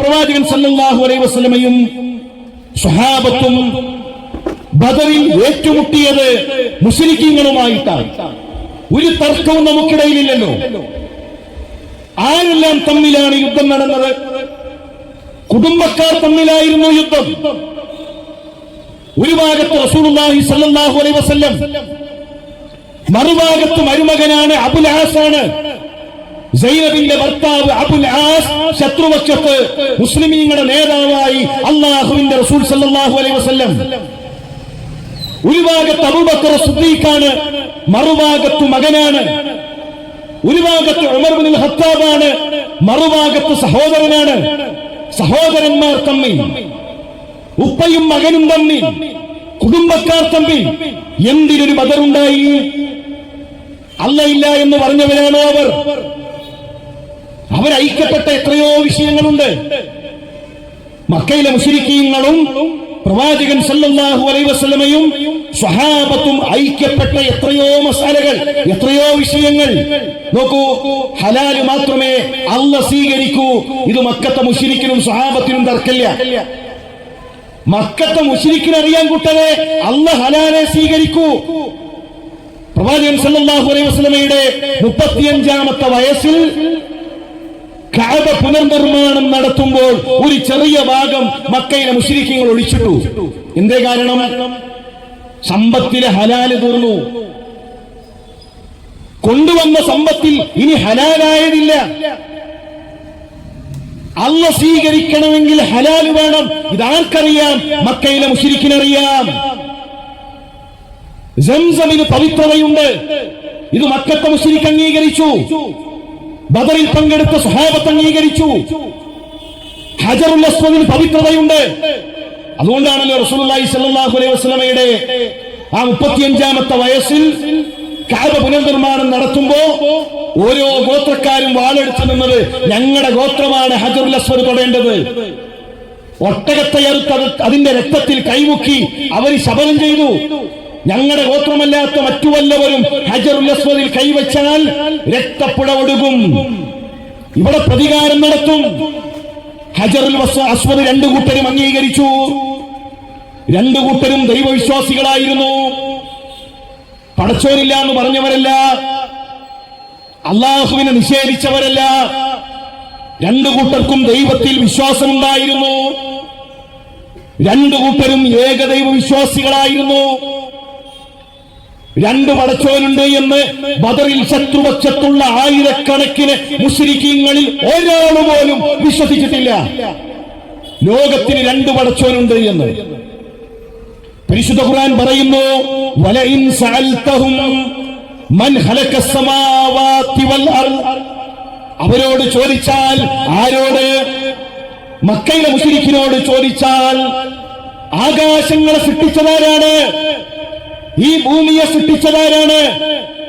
പ്രവാചകൻ സല്ലല്ലാഹു അലൈഹി വസല്ലമയും സ്വഹാബത്തും ബദറിൽ ഏറ്റുമുട്ടിയത് മുശ്രിക്കീങ്ങളുമായിട്ടാണ്. ഒരു തർക്കവും നമുക്കിടയിലില്ലല്ലോ. ആരെല്ലാം തമ്മിലാണ് യുദ്ധം നടന്നത്? കുടുംബക്കാർ തമ്മിലായിരുന്നു യുദ്ധം. ഒരു ഭാഗത്ത് റസൂലുള്ളാഹി സ്വല്ലല്ലാഹു അലൈഹി വസല്ലം, മറുഭാഗത്ത് മരുമകനാണ് അബുൽ ആസാണ്, സൈനബിന്റെ ഭർത്താവ് അബുൽ ആസ്. ശത്രുപക്ഷത്ത് മുസ്ലിമീങ്ങളുടെ നേതാവായി അല്ലാഹുവിന്റെ റസൂൽ സല്ലല്ലാഹു അലൈഹി വസല്ലം. ഒരു ഭാഗത്ത് അബൂബക്കർ സിദ്ദീഖാണ്, മറുഭാഗത്ത് മകനാണ്. ഒരു ഭാഗത്ത് ഉമർ ഇബ്നുൽ ഖത്താബാണ്, മറുഭാഗത്ത് സഹോദരനാണ്. സഹോദരന്മാർ തമ്മിൽ, ഉപ്പയും മകനും തമ്മിൽ, കുടുംബക്കാർ തമ്മിൽ എന്തിനൊരു ബദറുണ്ടായി? അല്ലയില്ല എന്ന് പറഞ്ഞവരാണോ അവർ? അവരൈക്യപ്പെട്ട എത്രയോ വിഷയങ്ങളുണ്ട്. മക്കയിലെ മുശ്രിക്കീങ്ങളും പ്രവാചകൻ സല്ലല്ലാഹു അലൈഹി വസല്ലമയും സ്വഹാബത്തും ഐക്യപ്പെട്ട എത്രയോ മസാലകൾ, എത്രയോ വിഷയങ്ങൾ. നോക്കൂ, ഹലാല് മാത്രമേ അല്ലാഹ് സ്വീകരിക്കൂ. ഇത് മക്കത്തെ മുശ്രിക്കിനും സ്വഹാബത്തിനും തർക്കമില്ല. മക്കത്തെ മുശ്രിക്കിന് അറിയാൻ കൂട്ടവേ അല്ലാഹ് ഹലാലെ സ്വീകരിക്കൂ. പ്രവാചകൻ സല്ലല്ലാഹു അലൈഹി വസല്ലമയുടെ 35-ാമത്തെ വയസ്സിൽ കഅബ പുനർനിർമ്മാണം നടത്തുമ്പോൾ ഒരു ചെറിയ ഭാഗം മക്കയിലെ മുശ്രിക്കീങ്ങൾ ഒഴിച്ചിട്ടു. എന്തേ കാരണം? സമ്പത്തിലെ ഹലാല് തീർന്നു. കൊണ്ടുവന്ന സമ്പത്തിൽ ഇനി ഹലാലായതില്ല. അല്ലാഹ് സ്വീകരിക്കണമെങ്കിൽ ഹലാല് വേണം. ഇതാർക്കറിയാം? മക്കയിലെ മുശ്രിക്കിനറിയാം. സംസമിന് പവിത്രതയുണ്ട്. ഇത് മക്കത്തെ മുശ്രിക്ക് അംഗീകരിച്ചു. ബദറിൽ പങ്കെടുത്ത സ്വഹാബത്ത് അംഗീകരിച്ചു. ഹജറുൽ അസ്വദിന് പവിത്രതയുണ്ട്. അതുകൊണ്ടാണല്ലോ റസൂലുള്ളാഹി സ്വല്ലല്ലാഹു അലൈഹി വസല്ലമയുടെ ആ 35-ാമത്തെ വയസ്സിൽ കഅബ പുനർനിർമ്മാണം നടത്തുമ്പോ ഓരോ ഗോത്രക്കാരും വാളെടുത്തു നിന്നത്, ഞങ്ങളുടെ ഗോത്രമാണ് ഹജറുൽ അസ്വദ് തൊടേണ്ടത്. ഒട്ടകത്തെ അറുത്ത് അതിന്റെ രക്തത്തിൽ കൈമുക്കി അവർ ശപഥം ചെയ്തു, ഞങ്ങളുടെ ഗോത്രമല്ലാത്ത മറ്റു വല്ലവരും ഹജറുൽ അസ്വദിൽ കൈവച്ചാൽ രക്തപ്പുഴ ഒഴുകും, ഇവിടെ പ്രതികാരം നടത്തും. ഹജറുൽ അസ്വദ് രണ്ടു കൂട്ടരും അംഗീകരിച്ചു. രണ്ടു കൂട്ടരും ദൈവവിശ്വാസികളായിരുന്നു. പടച്ചോനില്ല എന്ന് പറഞ്ഞവരല്ല, അള്ളാഹുവിനെ നിഷേധിച്ചവരല്ല. രണ്ടു കൂട്ടർക്കും ദൈവത്തിൽ വിശ്വാസമുണ്ടായിരുന്നു. രണ്ടു കൂട്ടരും ഏകദൈവ വിശ്വാസികളായിരുന്നു. രണ്ട് പടച്ചോനുണ്ട് എന്ന് ബദറിൽ ശത്രുപക്ഷത്തുള്ള ആയിരക്കണക്കിന് മുശ്രിക്കീങ്ങളിൽ ഒരാൾ പോലും വിശ്വസിച്ചിട്ടില്ല. ലോകത്തിന് രണ്ട് പടച്ചോനുണ്ട് എന്ന് പരിശുദ്ധ ഖുർആൻ പറയുന്നു. വലഇൻ സഅൽതഹും മൻ ഖലഖസ് സമാവാതി വൽ അർദ്, അവരോട് ചോദിച്ചാൽ, ആരോട്? മക്കയിലെ മുശ്രിക്കിനോട് ചോദിച്ചാൽ, ആകാശങ്ങളെ സൃഷ്ടിച്ചതാരാണ്? ഈ ഭൂമിയെ സൃഷ്ടിച്ചതാരാണ്?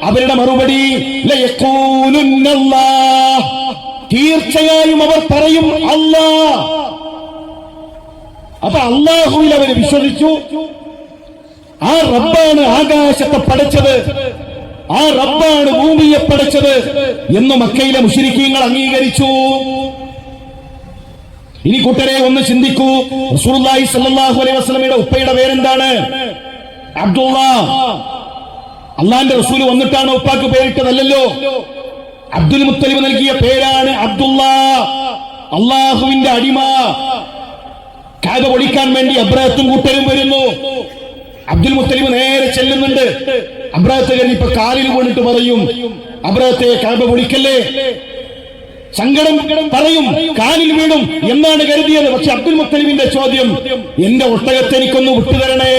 അവരുടെ മറുപടി ലയഖൂലുന്നല്ലാഹ്, തീർച്ചയായും അവർ പറയും അല്ലാഹ്. അപ്പൊ അല്ലാഹുവിൽ അവർ വിശ്വസിച്ചു. ആ റബ്ബാണ് ആകാശത്തെ പടച്ചത്, ആ റബ്ബാണ് ഭൂമിയെ പടച്ചത് എന്ന് മക്കയിലെ മുശ്രിക്കീങ്ങൾ അംഗീകരിച്ചു. ഇനി കൂട്ടരെ ഒന്ന് ചിന്തിക്കൂ. റസൂലുള്ളാഹി സ്വല്ലല്ലാഹു അലൈഹി വസല്ലമയുടെ ഉപ്പയുടെ പേരെന്താണ്? അബ്ദുള്ള. അള്ളാന്റെ റസൂൽ വന്നിട്ടാണ് ഉപ്പാക്ക് പേരിട്ടതല്ലോ. അബ്ദുൽ മുത്തലിബ് നൽകിയ പേരാണ് അബ്ദുള്ള, അള്ളാഹുവിന്റെ അടിമ. കഅബ പൊളിക്കാൻ വേണ്ടി അബ്രഹത്തും കൂട്ടരും വരുന്നു. അബ്ദുൽ മുത്തലിബ് നേരെ ചെല്ലുന്നുണ്ട്. അബ്രഹത്ത് ഇപ്പൊ കാലിൽ വീണിട്ട് പറയും, അബ്രഹത്തെ കഅബ പൊളിക്കല്ലേ. സങ്കടം പറയും, കാലിൽ വീണും എന്നാണ് കരുതിയത്. പക്ഷെ അബ്ദുൽ മുത്തലിബിന്റെ ചോദ്യം, എന്റെ ഒട്ടകത്തെ എനിക്കൊന്ന് വിട്ടുതരണേ.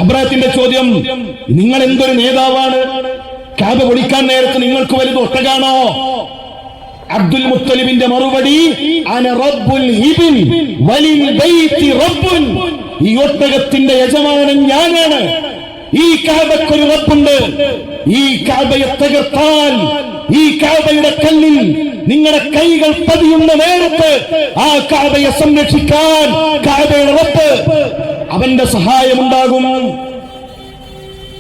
അബ്രഹത്തിന്റെ ചോദ്യം, നിങ്ങൾ എന്തൊരു നേതാവാണ്? കഅബ പൊളിക്കാൻ നേരത്ത് നിങ്ങൾക്ക് വലുത് ഒട്ടകാണോ? അബ്ദുൽ മുത്തലിബിന്റെ മറുപടി, അന റബ്ബുൽ ഇബിൽ വലിൽ ബൈത്തി റബ്ബുൻ, ഈ ഒട്ടകത്തിന്റെ യജമാനൻ ഞാനാണ്. ഈ കഅബയ്ക്കൊരു റബ്ബുണ്ട്. ഈ കഅബയെ തകർത്താൽ, ഈ കഅബയുടെ കല്ലിൽ നിങ്ങളുടെ കൈകൾ പതിയുന്ന നേരത്ത് ആ കഅബയെ സംരക്ഷിക്കാൻ കഅബയുടെ റബ്ബ്, അവന്റെ സഹായമുണ്ടാകും.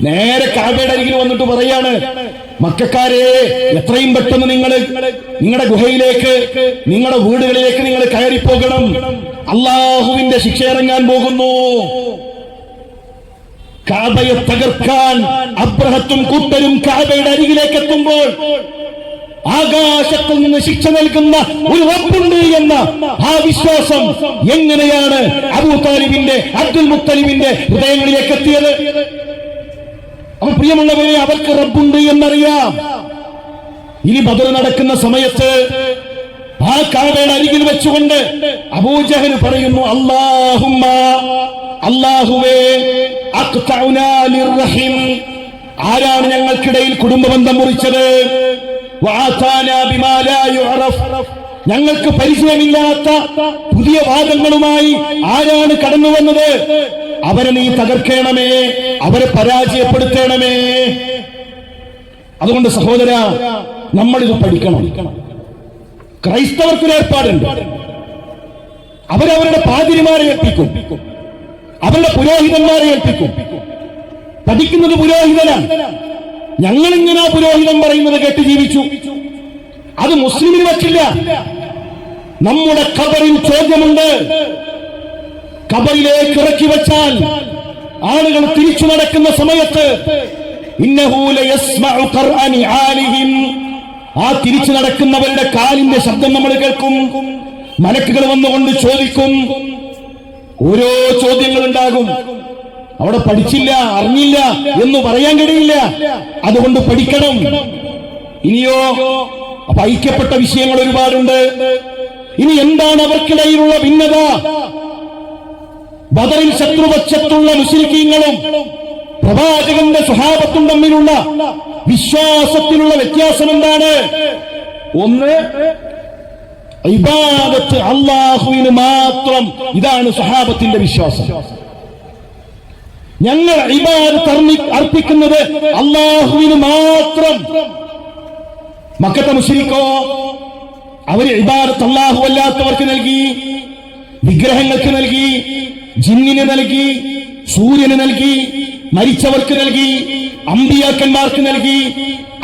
നേരെ കഅബയുടെ അരികിൽ വന്നിട്ട് പറയാണ്, മക്കക്കാരെ, എത്രയും പെട്ടെന്ന് നിങ്ങൾ നിങ്ങളുടെ ഗുഹയിലേക്ക്, നിങ്ങളുടെ വീടുകളിലേക്ക് നിങ്ങൾ പോകണം. അള്ളാഹുവിന്റെ ശിക്ഷ ഇറങ്ങാൻ പോകുന്നു. കഅബയെ തകർക്കാൻ അബ്രഹത്തും കൂട്ടരും കഅബയുടെ അരികിലേക്ക് എത്തുമ്പോൾ ആകാശത്തിൽ നിന്ന് ശിക്ഷ നൽകുന്ന ഒരു റബ്ബുണ്ട് എന്ന ആ വിശ്വാസം എങ്ങനെയാണ് അബൂ താലിബിന്റെ, അബ്ദുൽ മുത്തലിബിന്റെ ഹൃദയങ്ങളിലേക്ക് എത്തിയത്? അവർ പ്രിയമുള്ളവരെ, അവർക്ക് റബ്ബുണ്ട് എന്നറിയാം. ഇനി ബദർ നടക്കുന്ന സമയത്ത് ആ കഅബയുടെ അരികിൽ വെച്ചുകൊണ്ട് അബൂജഹൽ പറയുന്നു, അല്ലാഹുമ്മ, അല്ലാഹുവേ, അഖ്തഉനാ ലിർറഹിം, ആരാണ് ഞങ്ങൾക്കിടയിൽ കുടുംബബന്ധം മുറിച്ചത്? വഅതാനാ ബിമാ ലാ യുഅറഫ്, ഞങ്ങൾക്ക് പരിചയമില്ലാത്ത പുതിയ വാദങ്ങളുമായി ആരാണ് കടന്നു വന്നത്? അവരെ നീ തകർക്കണമേ, അവരെ പരാജയപ്പെടുത്തണമേ. അതുകൊണ്ട് സഹോദര, നമ്മളിത് പഠിക്കണം. ക്രൈസ്തവർക്കൊരു ഏർപ്പാടുണ്ട്. അവരവരുടെ പാതിരിമാരെ ഏൽപ്പിക്കും, അവരുടെ പുരോഹിതന്മാരെ ഏൽപ്പിക്കും. പഠിക്കുന്നത് പുരോഹിതനാണ്. ഞങ്ങളിങ്ങനെ പുരോഹിതൻ പറയുന്നത് കേട്ട് ജീവിച്ചു. അത് മുസ്ലിമിന് പറ്റില്ല. നമ്മുടെ ഖബറിൽ ചോദ്യമുണ്ട്. ഖബറിലേക്ക് ഇറക്കി വെച്ചാൽ ആളുകൾ തിരിച്ചു നടക്കുന്ന സമയത്ത് ഇന്നഹു ലയസ്മഉ ഖർഅനി ആലിഹിം, ആ തിരിച്ചു നടക്കുന്നവരുടെ കാലിന്റെ ശബ്ദം നമ്മൾ കേൾക്കും. മലക്കുകൾ വന്നുകൊണ്ട് ചോദിക്കും. ഓരോ ചോദ്യങ്ങൾ ഉണ്ടാകും. അവിടെ പഠിച്ചില്ല, അറിഞ്ഞില്ല എന്ന് പറയാൻ കഴിയില്ല. അതുകൊണ്ട് പഠിക്കണം. ഇനിയോ, അപ്പൊ ഐക്യപ്പെട്ട വിഷയങ്ങൾ ഒരുപാടുണ്ട്. ഇനി എന്താണ് അവർക്കിടയിലുള്ള ഭിന്നത? ബദറിൽ ശത്രുപക്ഷത്തുള്ള മുശ്രിക്കീങ്ങളും പ്രവാചകന്റെ സ്വഹാബത്തും തമ്മിലുള്ള വിശ്വാസത്തിലുള്ള വ്യത്യാസം എന്താണ്? ഒന്ന്, ഇബാദത്ത് അല്ലാഹുവിന് മാത്രം. ഇതാണ് സ്വഹാബത്തിന്റെ വിശ്വാസം. ഞങ്ങൾ ഇബാദത്ത് അർപ്പിക്കുന്നത് അല്ലാഹുവിന് മാത്രം. മക്കത്തെ മുശ്രിക്കോ, അവര് ഇബാദത്ത് അല്ലാഹു അല്ലാത്തവർക്ക് നൽകി, വിഗ്രഹങ്ങൾക്ക് നൽകി, ജിന്നിന് നൽകി, സൂര്യന് നൽകി, മരിച്ചവർക്ക് നൽകി, അമ്പിയാക്കന്മാർക്ക് നൽകി.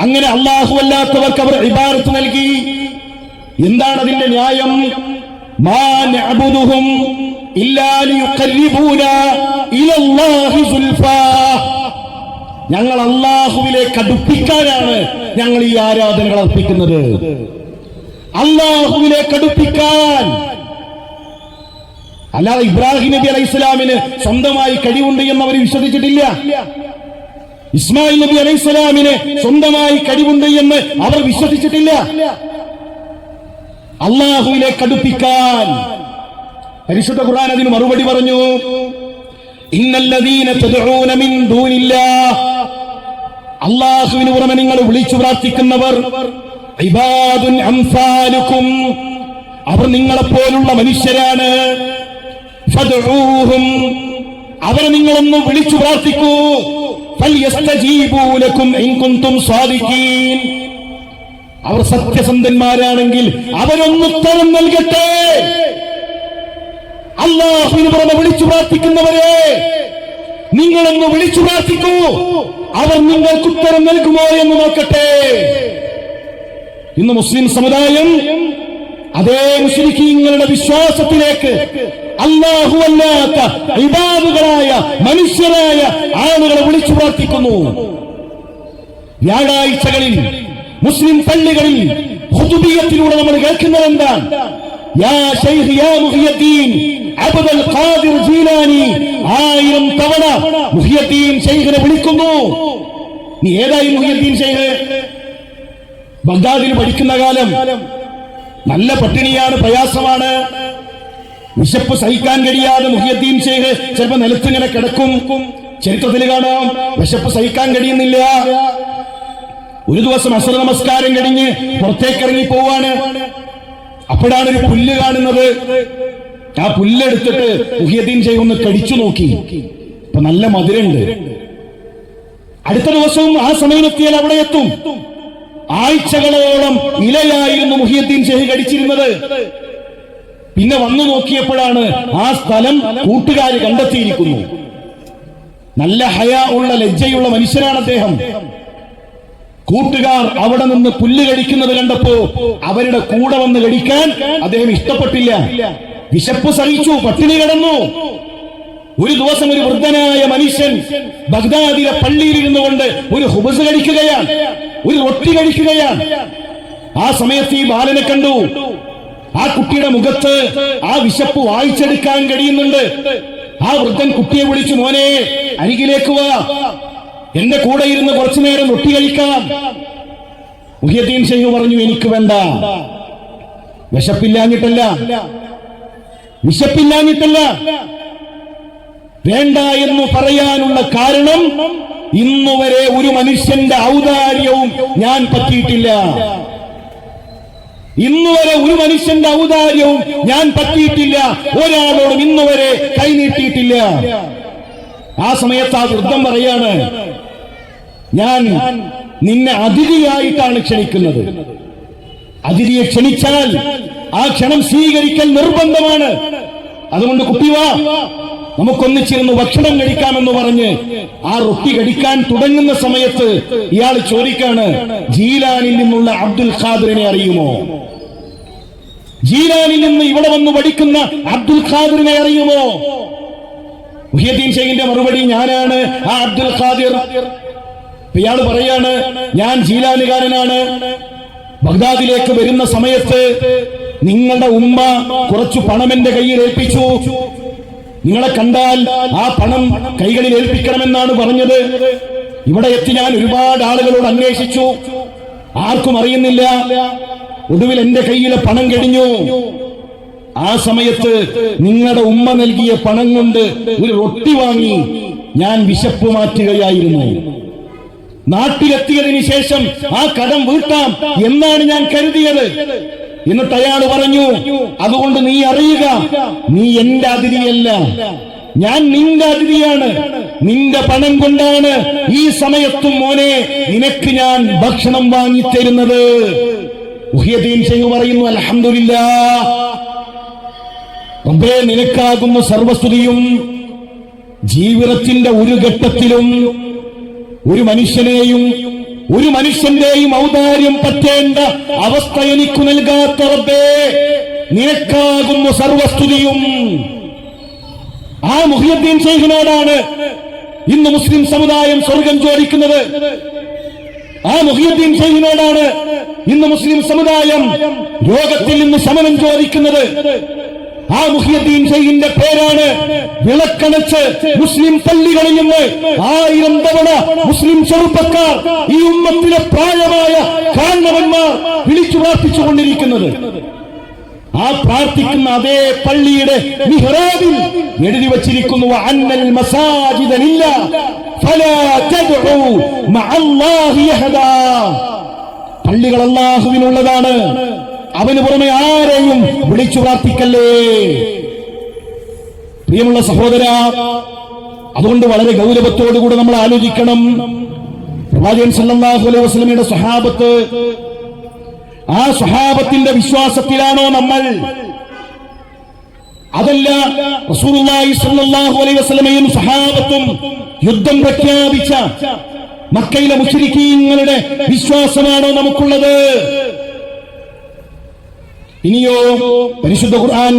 അങ്ങനെ അല്ലാഹു അല്ലാത്തവർക്ക് അവർ ഇബാദത്ത് നൽകി. എന്താണ് അതിന്റെ ന്യായം? മാ നഅബുദുഹും ഇല്ലാ ലിയുഖർരിബൂനാ ഇലല്ലാഹി സുൽഫാ, ഞങ്ങൾ അല്ലാഹുവിലേക്ക് അടുപ്പിക്കാനാണ് ഞങ്ങൾ ഈ ആരാധനകൾ അർപ്പിക്കുന്നത്. അല്ലാഹുവിലേക്ക് അടുപ്പിക്കാൻ. അല്ലാതെ ഇബ്രാഹിം നബി അലൈഹി സ്വലാമിന് സ്വന്തമായി കഴിവുണ്ട് എന്ന് അവർ വിശ്വസിച്ചിട്ടില്ല. ഇസ്മായിൽ നബി അലൈഹി സ്വലാമിന് സ്വന്തമായി കഴിവുണ്ട് എന്ന് അവർ വിശ്വസിച്ചിട്ടില്ല. അല്ലാഹുവിലേക്ക് അടുപ്പിക്കാൻ പരിശുദ്ധ ഖുർആൻ അതിന് മറുപടി പറഞ്ഞു. ഇന്നല്ലദീന തദ്ഊന മിൻ ദൂനില്ലാഹ്, അല്ലാഹുവിന് പുറമെ നിങ്ങൾ വിളിച്ചു പ്രാർത്ഥിക്കുന്നവർ ഇബാദുൻ അംസാലുക്കും, അവർ നിങ്ങളെപ്പോലുള്ള മനുഷ്യരാണ്. ഫദ്ഊഹും, അവരെ നിങ്ങളൊന്ന് വിളിച്ചു പ്രാർത്ഥിക്കൂ. ഫൽയസ്തജീബൂ ലക്കും ഇൻ കുൻതും സാദിഖീൻ, അവർ സത്യസന്ധന്മാരാണെങ്കിൽ അവരൊന്ന് ഉത്തരം നൽകട്ടെ. അല്ലാഹുവിന് പുറമെ വിളിച്ചു പ്രാർത്ഥിക്കുന്നവരെ നിങ്ങളൊന്ന് വിളിച്ചു പ്രാർത്ഥിക്കൂ. അവർ നിങ്ങൾക്ക് ഉത്തരം നൽകുമോ എന്ന് നോക്കട്ടെ. ഇന്ന് മുസ്ലിം സമുദായം അതേ മുശ്രിക്കീങ്ങളുടെ വിശ്വാസത്തിലേക്ക് അല്ലാഹു അല്ലാത്ത ഇബാദുകളായ മനുഷ്യരായ ആളുകളെ വിളിച്ചു പ്രാർത്ഥിക്കുന്നു. വ്യാഴാഴ്ചകളിൽ മുസ്ലിം പള്ളികളിൽ ഖുതുബിയത്തിലൂടെ നമ്മൾ കേൾക്കുന്നത് എന്താണ്? യാ ശൈഖ് യാ മുഹിയുദ്ദീൻ അബ്ദുൽ ഖാദിർ ജീലാനി, 1000 തവണ മുഹിയുദ്ദീൻ ശൈഖിനെ വിളിക്കുന്നു. നീ ഏതായി മുഹിയുദ്ദീൻ ശൈഖ്? ബഗ്ദാദിൽ പഠിക്കുന്ന കാലം നല്ല പട്ടിണിയാണ്, പ്രയാസമാണ്, വിശപ്പ് സഹിക്കാൻ കഴിയാതെ മുഹിയുദ്ദീൻ ശൈഖ് ചിലപ്പോൾ നിലത്തിങ്ങനെ കിടക്കും. ചരിത്രത്തിൽ കാണാം, വിശപ്പ് സഹിക്കാൻ കഴിയുന്നില്ല. ഒരു ദിവസം അസ്ർ നമസ്കാരം കഴിഞ്ഞ് പുറത്തേക്ക് ഇറങ്ങി പോവാണ്. അപ്പോഴാണ് ഒരു പുല്ല് കാണുന്നത്. ആ പുല്ലെടുത്തിട്ട് മുഹിയുദ്ദീൻ ശൈഖ് ഒന്ന് കടിച്ചു നോക്കി. ഇപ്പൊ നല്ല മധുരമുണ്ട്. അടുത്ത ദിവസവും ആ സമയത്തെത്തിയാൽ അവിടെ എത്തും. ആഴ്ചകളോളം ഇലയായിരുന്നു മുഹിയുദ്ദീൻ ശൈഖ് കടിച്ചിരുന്നത്. പിന്നെ വന്നു നോക്കിയപ്പോഴാണ് ആ സ്ഥലം കൂട്ടുകാര് കണ്ടെത്തിയിരിക്കുന്നു. നല്ല ഹയാ ഉള്ള ലജ്ജയുള്ള മനുഷ്യനാണ് അദ്ദേഹം. കൂട്ടുകാർ അവിടെ നിന്ന് പുല്ല് കടിക്കുന്നത് കണ്ടപ്പോ അവരുടെ കൂടെ വന്ന് കടിക്കാൻ അദ്ദേഹം ഇഷ്ടപ്പെട്ടില്ല. വിശപ്പ് സഹിച്ചു, പട്ടിണി കിടന്നു. ഒരു ദിവസം ഒരു വൃദ്ധനായ മനുഷ്യൻ ബഗ്ദാദിലെ പള്ളിയിൽ ഇരുന്നു കൊണ്ട് ഒരു ഹുബസ് കഴിക്കുകയാണ്, ഒരു റൊട്ടി കഴിക്കുകയാണ്. ആ സമയത്ത് ഈ ബാലനെ കണ്ടു. ആ കുട്ടിയുടെ മുഖത്ത് ആ വിശപ്പ് വായിച്ചെടുക്കാൻ കഴിയുന്നുണ്ട്. ആ വൃദ്ധൻ കുട്ടിയെ വിളിച്ചു, മോനെ അരികിലേക്ക് വാ, എന്റെ കൂടെ ഇരുന്ന് കുറച്ചു നേരം റൊട്ടി കഴിക്കാം. മുഹിയുദ്ദീൻ ഷെയ്ഖ് പറഞ്ഞു, എനിക്ക് വേണ്ട. വിശപ്പില്ലാഞ്ഞിട്ടല്ല, വേണ്ട എന്ന് പറയാനുള്ള കാരണം, ഇന്നുവരെ ഒരു മനുഷ്യന്റെ ഔദാര്യവും ഞാൻ പറ്റിയിട്ടില്ല. ഒരാളോടും ഇന്നുവരെ കൈനീട്ടിയിട്ടില്ല. ആ സമയത്ത് ആ വൃദ്ധം പറയാണ്, ഞാൻ നിന്നെ അതിഥിയായിട്ടാണ് ക്ഷണിക്കുന്നത്. അതിഥിയെ ക്ഷണിച്ചാൽ ആ ക്ഷണം സ്വീകരിക്കൽ നിർബന്ധമാണ്. അതുകൊണ്ട് കുട്ടി വാ, നമുക്കൊന്നിച്ചിരുന്ന് ഭക്ഷണം കഴിക്കാമെന്ന് പറഞ്ഞ് ആ റൊട്ടി കടിക്കാൻ തുടങ്ങുന്ന സമയത്ത് ഇയാൾ ചോദിക്കാണ്, ജീലാനിൽ നിന്നുള്ള അബ്ദുൽ ഖാദിറിനെ അറിയുമോ? ജീലാനിൽ നിന്ന് ഇവിടെ വന്ന് പഠിക്കുന്ന അബ്ദുൽ ഖാദിറിനെ അറിയുമോ? മുഹിയുദ്ദീൻ ഷെയ്ഖിന്റെ മറുപടി, ഞാനാണ് ആ അബ്ദുൽ ഖാദിർ. ഇയാൾ പറയാണ്, ഞാൻ ജീലാനുകാരനാണ്. ബഗ്ദാദിലേക്ക് വരുന്ന സമയത്ത് നിങ്ങളുടെ ഉമ്മ കുറച്ചു പണം എന്റെ കയ്യിൽ ഏൽപ്പിച്ചു. നിങ്ങളെ കണ്ടാൽ ആ പണം കൈകളിൽ ഏൽപ്പിക്കണമെന്നാണ് പറഞ്ഞത്. ഇവിടെ എത്തി ഞാൻ ഒരുപാട് ആളുകളോട് അന്വേഷിച്ചു, ആർക്കും അറിയുന്നില്ല. ഒടുവിൽ എന്റെ കയ്യിലെ പണം കഴിഞ്ഞു. ആ സമയത്ത് നിങ്ങളുടെ ഉമ്മ നൽകിയ പണം കൊണ്ട് ഒരു റൊട്ടി വാങ്ങി ഞാൻ വിശപ്പ് മാറ്റുകയായിരുന്നു. നാട്ടിലെത്തിയതിനു ശേഷം ആ കടം വീട്ടാം എന്നാണ് ഞാൻ കരുതിയത്. എന്നിട്ട് അയാൾ പറഞ്ഞു, അതുകൊണ്ട് നീ അറിയുക, നീ എന്റെ അതിഥിയല്ല, ഞാൻ നിന്റെ അതിഥിയാണ്. നിന്റെ പണം കൊണ്ടാണ് ഈ സമയത്തും മോനെ നിനക്ക് ഞാൻ ഭക്ഷണം വാങ്ങിത്തരുന്നത്. മുഹിയുദ്ദീൻ ഷെയ്ഖ് പറയുന്നു, അൽഹംദുലില്ലാഹ്, റബ്ബേ നിനക്കാകുന്ന സർവസ്തുതിയും. ജീവിതത്തിന്റെ ഒരു ഘട്ടത്തിലും ഒരു മനുഷ്യന്റെയും ഔദാര്യം പറ്റേണ്ട അവസ്ഥ എനിക്ക് നൽകാത്ത റബ്ബേ നിനക്കാകുന്ന സർവസ്തുതിയും. ആ മുഹിയുദ്ദീൻ ഷെയ്ഖിനോടാണ് ഇന്ന് മുസ്ലിം സമുദായം സ്വർഗം ചോദിക്കുന്നത്. ആ മുഹിയുദ്ദീൻ ഷെയ്ഖിനോടാണ് ഇന്ന് മുസ്ലിം സമുദായം രോഗത്തിൽ നിന്ന് ശമനം ചോദിക്കുന്നത്. ആ മുഹിയുദ്ദീൻ ഷെയ്ഖിന്റെ പേരാണ് വിളക്കണച്ച് മുസ്ലിം പള്ളികളിൽ നിന്ന് 1000 തവണ മുസ്ലിം ചെറുപ്പക്കാർ, ഈ ഉമ്മത്തിലെ പ്രായമായ കാരണവന്മാർ വിളിച്ചു പ്രാർത്ഥിച്ചുകൊണ്ടിരിക്കുന്നത്. ആ പ്രാർത്ഥിക്കുന്ന അതേ പള്ളിയുടെ മിഹ്റാബിൽ എഴുതി വച്ചിരിക്കുന്നു, അന്നൽ മസാജിദ ലില്ലാഹ് ഫലാ തദ്ഉ മഅല്ലാഹി അഹദാ. പള്ളികൾ അല്ലാഹുവിനുള്ളതാണ്, അവന് പുറമെ ആരെയും വിളിച്ചു പ്രാർത്ഥിക്കല്ലേ. പ്രിയമുള്ള സഹോദര, അതുകൊണ്ട് വളരെ ഗൗരവത്തോടുകൂടി നമ്മൾ ആലോചിക്കണം. പ്രവാചകൻ സല്ലല്ലാഹു അലൈഹി വസല്ലമയുടെ സ്വഹാബത്ത്, ആ സ്വഹാബത്തിന്റെ വിശ്വാസത്തിലാണോ നമ്മൾ? അതല്ല റസൂലുള്ളാഹി സ്വല്ലല്ലാഹു അലൈഹി വസല്ലമയും സ്വഹാബത്തും യുദ്ധം പ്രഖ്യാപിച്ച മക്കയിലെ മുശ്രിക്കീങ്ങളുടെ വിശ്വാസമാണോ നമുക്കുള്ളത്? ഇനിയോ പരിശുദ്ധ ഖുർആൻ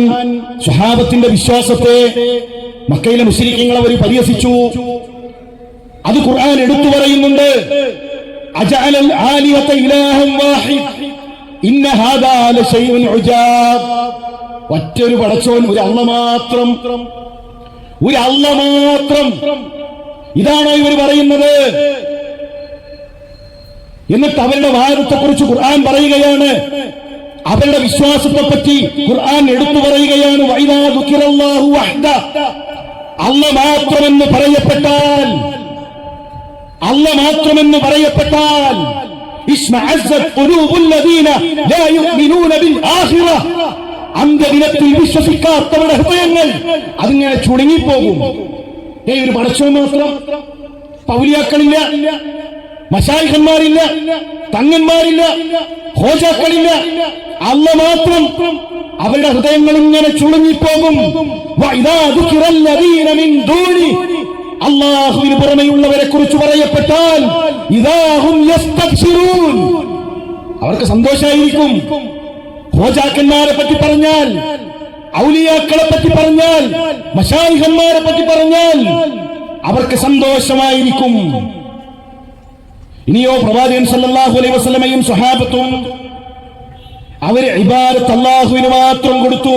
സ്വഹാബത്തിന്റെ വിശ്വാസത്തെ, മക്കയിലെ മുശ്രിക്കീങ്ങളെ അവർ പരിഹസിച്ചു. അത് ഖുർആൻ എടുത്തു പറയുന്നുണ്ട്. അജഅലൽ ആലിഹത ഇലാഹൻ വാഹിദ് ഇന്ന ഹാദാ ലശൈഉൻ ഉജാബ്. ഒറ്റൊരു പടച്ചോൻ, ഒരു അല്ലാഹ് മാത്രം, ഇതാണോ ഇവർ പറയുന്നത്? എന്നിട്ട് അവരുടെ വാദത്തെക്കുറിച്ച് ഖുർആൻ പറയുകയാണ്, അവരുടെ വിശ്വാസത്തെ പറ്റി ഖുർആൻ എടുത്തു പറയുകയാണ്. വഇദാ ദുകിറല്ലാഹു വഹ്ദ, അല്ലാഹ് മാത്രമെന്ന് പറയപ്പെട്ടാൽ ഇസ്മഅസ്സത് ഖുലൂബുൽ ലദീന ലാ യുഅ്മിനൂന ബിൽ ആഖിറ, അന്ത്യദിനത്തിൽ വിശ്വസിക്കാത്തവരുടെ ഹൃദയങ്ങൾ അതിങ്ങനെ ചുളുങ്ങിപ്പോകും. ഒരു പടച്ചോൻ മാത്രം, പൗലിയാക്കളില്ല, മശായിഖന്മാരില്ല, തങ്ങന്മാരില്ല, ഹോജാക്കളില്ല, അല്ലാഹ് മാത്രം. അവരുടെ ഹൃദയങ്ങൾ ഇങ്ങനെ ചുളുങ്ങിപ്പോകും. അല്ലാഹുവിന് പുറമെയുള്ളവരെ കുറിച്ച് പറയപ്പെട്ടാൽ അവർക്ക് സന്തോഷമായിരിക്കും. ഹോജാക്കന്മാരെ പറ്റി പറഞ്ഞാൽ ഔലിയാക്കളെ പറ്റി പറഞ്ഞാൽ, മശായിഖന്മാരെ പറ്റി പറഞ്ഞാൽ അവർക്ക് സന്തോഷമായിരിക്കും. ഇനിയോ പ്രവാചകൻ സല്ലല്ലാഹു അലൈഹി വസല്ലമയും സ്വഹാബത്തും അവര് ഇബാദത്ത് അല്ലാഹുവിന് മാത്രം കൊടുത്തു.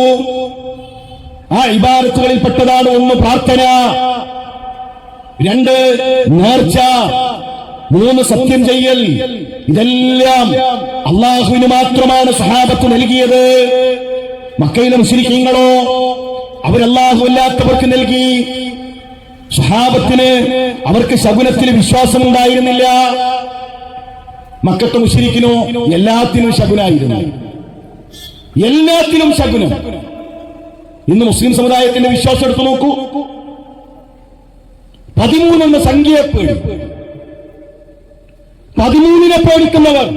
ആ ഇബാദത്തുകളിൽ പെട്ടതാണ് 1 പ്രാർത്ഥന, 2 നേർച്ച, 3 സത്യം ചെയ്യൽ. ഇതെല്ലാം അല്ലാഹുവിന് മാത്രമാണ് സ്വഹാബത്ത് നൽകിയത്. മക്കയിലെ മുശ്രിക്കീങ്ങളോ അവരല്ലാഹു അല്ലാത്തവർക്ക് നൽകി. സ്വഹാബത്തിന് അവർക്ക് ശകുനത്തിൽ വിശ്വാസമുണ്ടായിരുന്നില്ല. മക്കത്തെ മുശ്രിക്കിനോ എല്ലാത്തിനും ശകുനായിരുന്നു, എല്ലാത്തിനും ശകുനം. ഇന്ന് മുസ്ലിം സമുദായത്തിന്റെ വിശ്വാസം എടുത്തു നോക്കൂ. 13 എന്ന സംഖ്യയെ പേടി, 13നെ പേടിക്കുന്നവർ.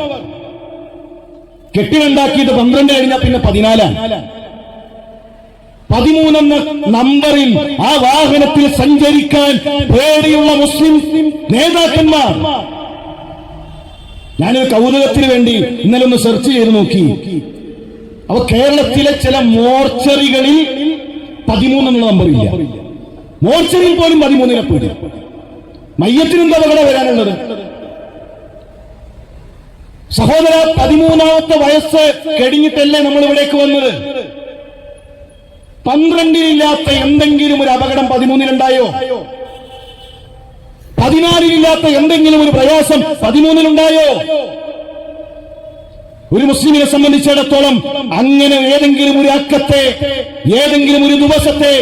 കെട്ടിടുണ്ടാക്കിയത് 12 കഴിഞ്ഞാൽ പിന്നെ 14. 13 എന്ന നമ്പറിൽ ആ വാഹനത്തിൽ സഞ്ചരിക്കാൻ പേടിയുള്ള മുസ്ലിം നേതാക്കന്മാർ. ഞാനൊരു കൗതുകത്തിന് വേണ്ടി ഇന്നലെ ഒന്ന് സെർച്ച് ചെയ്ത് നോക്കി. അപ്പൊ കേരളത്തിലെ ചില മോർച്ചറികളിൽ 13 എന്നുള്ള നമ്പറില്ല. മോർച്ചറിയിൽ പോലും 13നെ പേടി. മയ്യത്തിനെന്താ അപകടം വരാനുള്ളത്? സഹോദര, 13ാമത്തെ വയസ്സ് കഴിഞ്ഞിട്ടല്ലേ നമ്മൾ ഇവിടേക്ക് വന്നത്? 12-ലില്ലാത്ത എന്തെങ്കിലും ഒരു അപകടം 13-ലുണ്ടായോ? 14-ലില്ലാത്ത എന്തെങ്കിലും ഒരു പ്രയാസം 13-ലുണ്ടായോ? ഒരു മുസ്ലിമിനെ സംബന്ധിച്ചിടത്തോളം അങ്ങനെ ഏതെങ്കിലും ഒരു അക്കത്തെ, ഏതെങ്കിലും ഒരു ദിവസത്തെ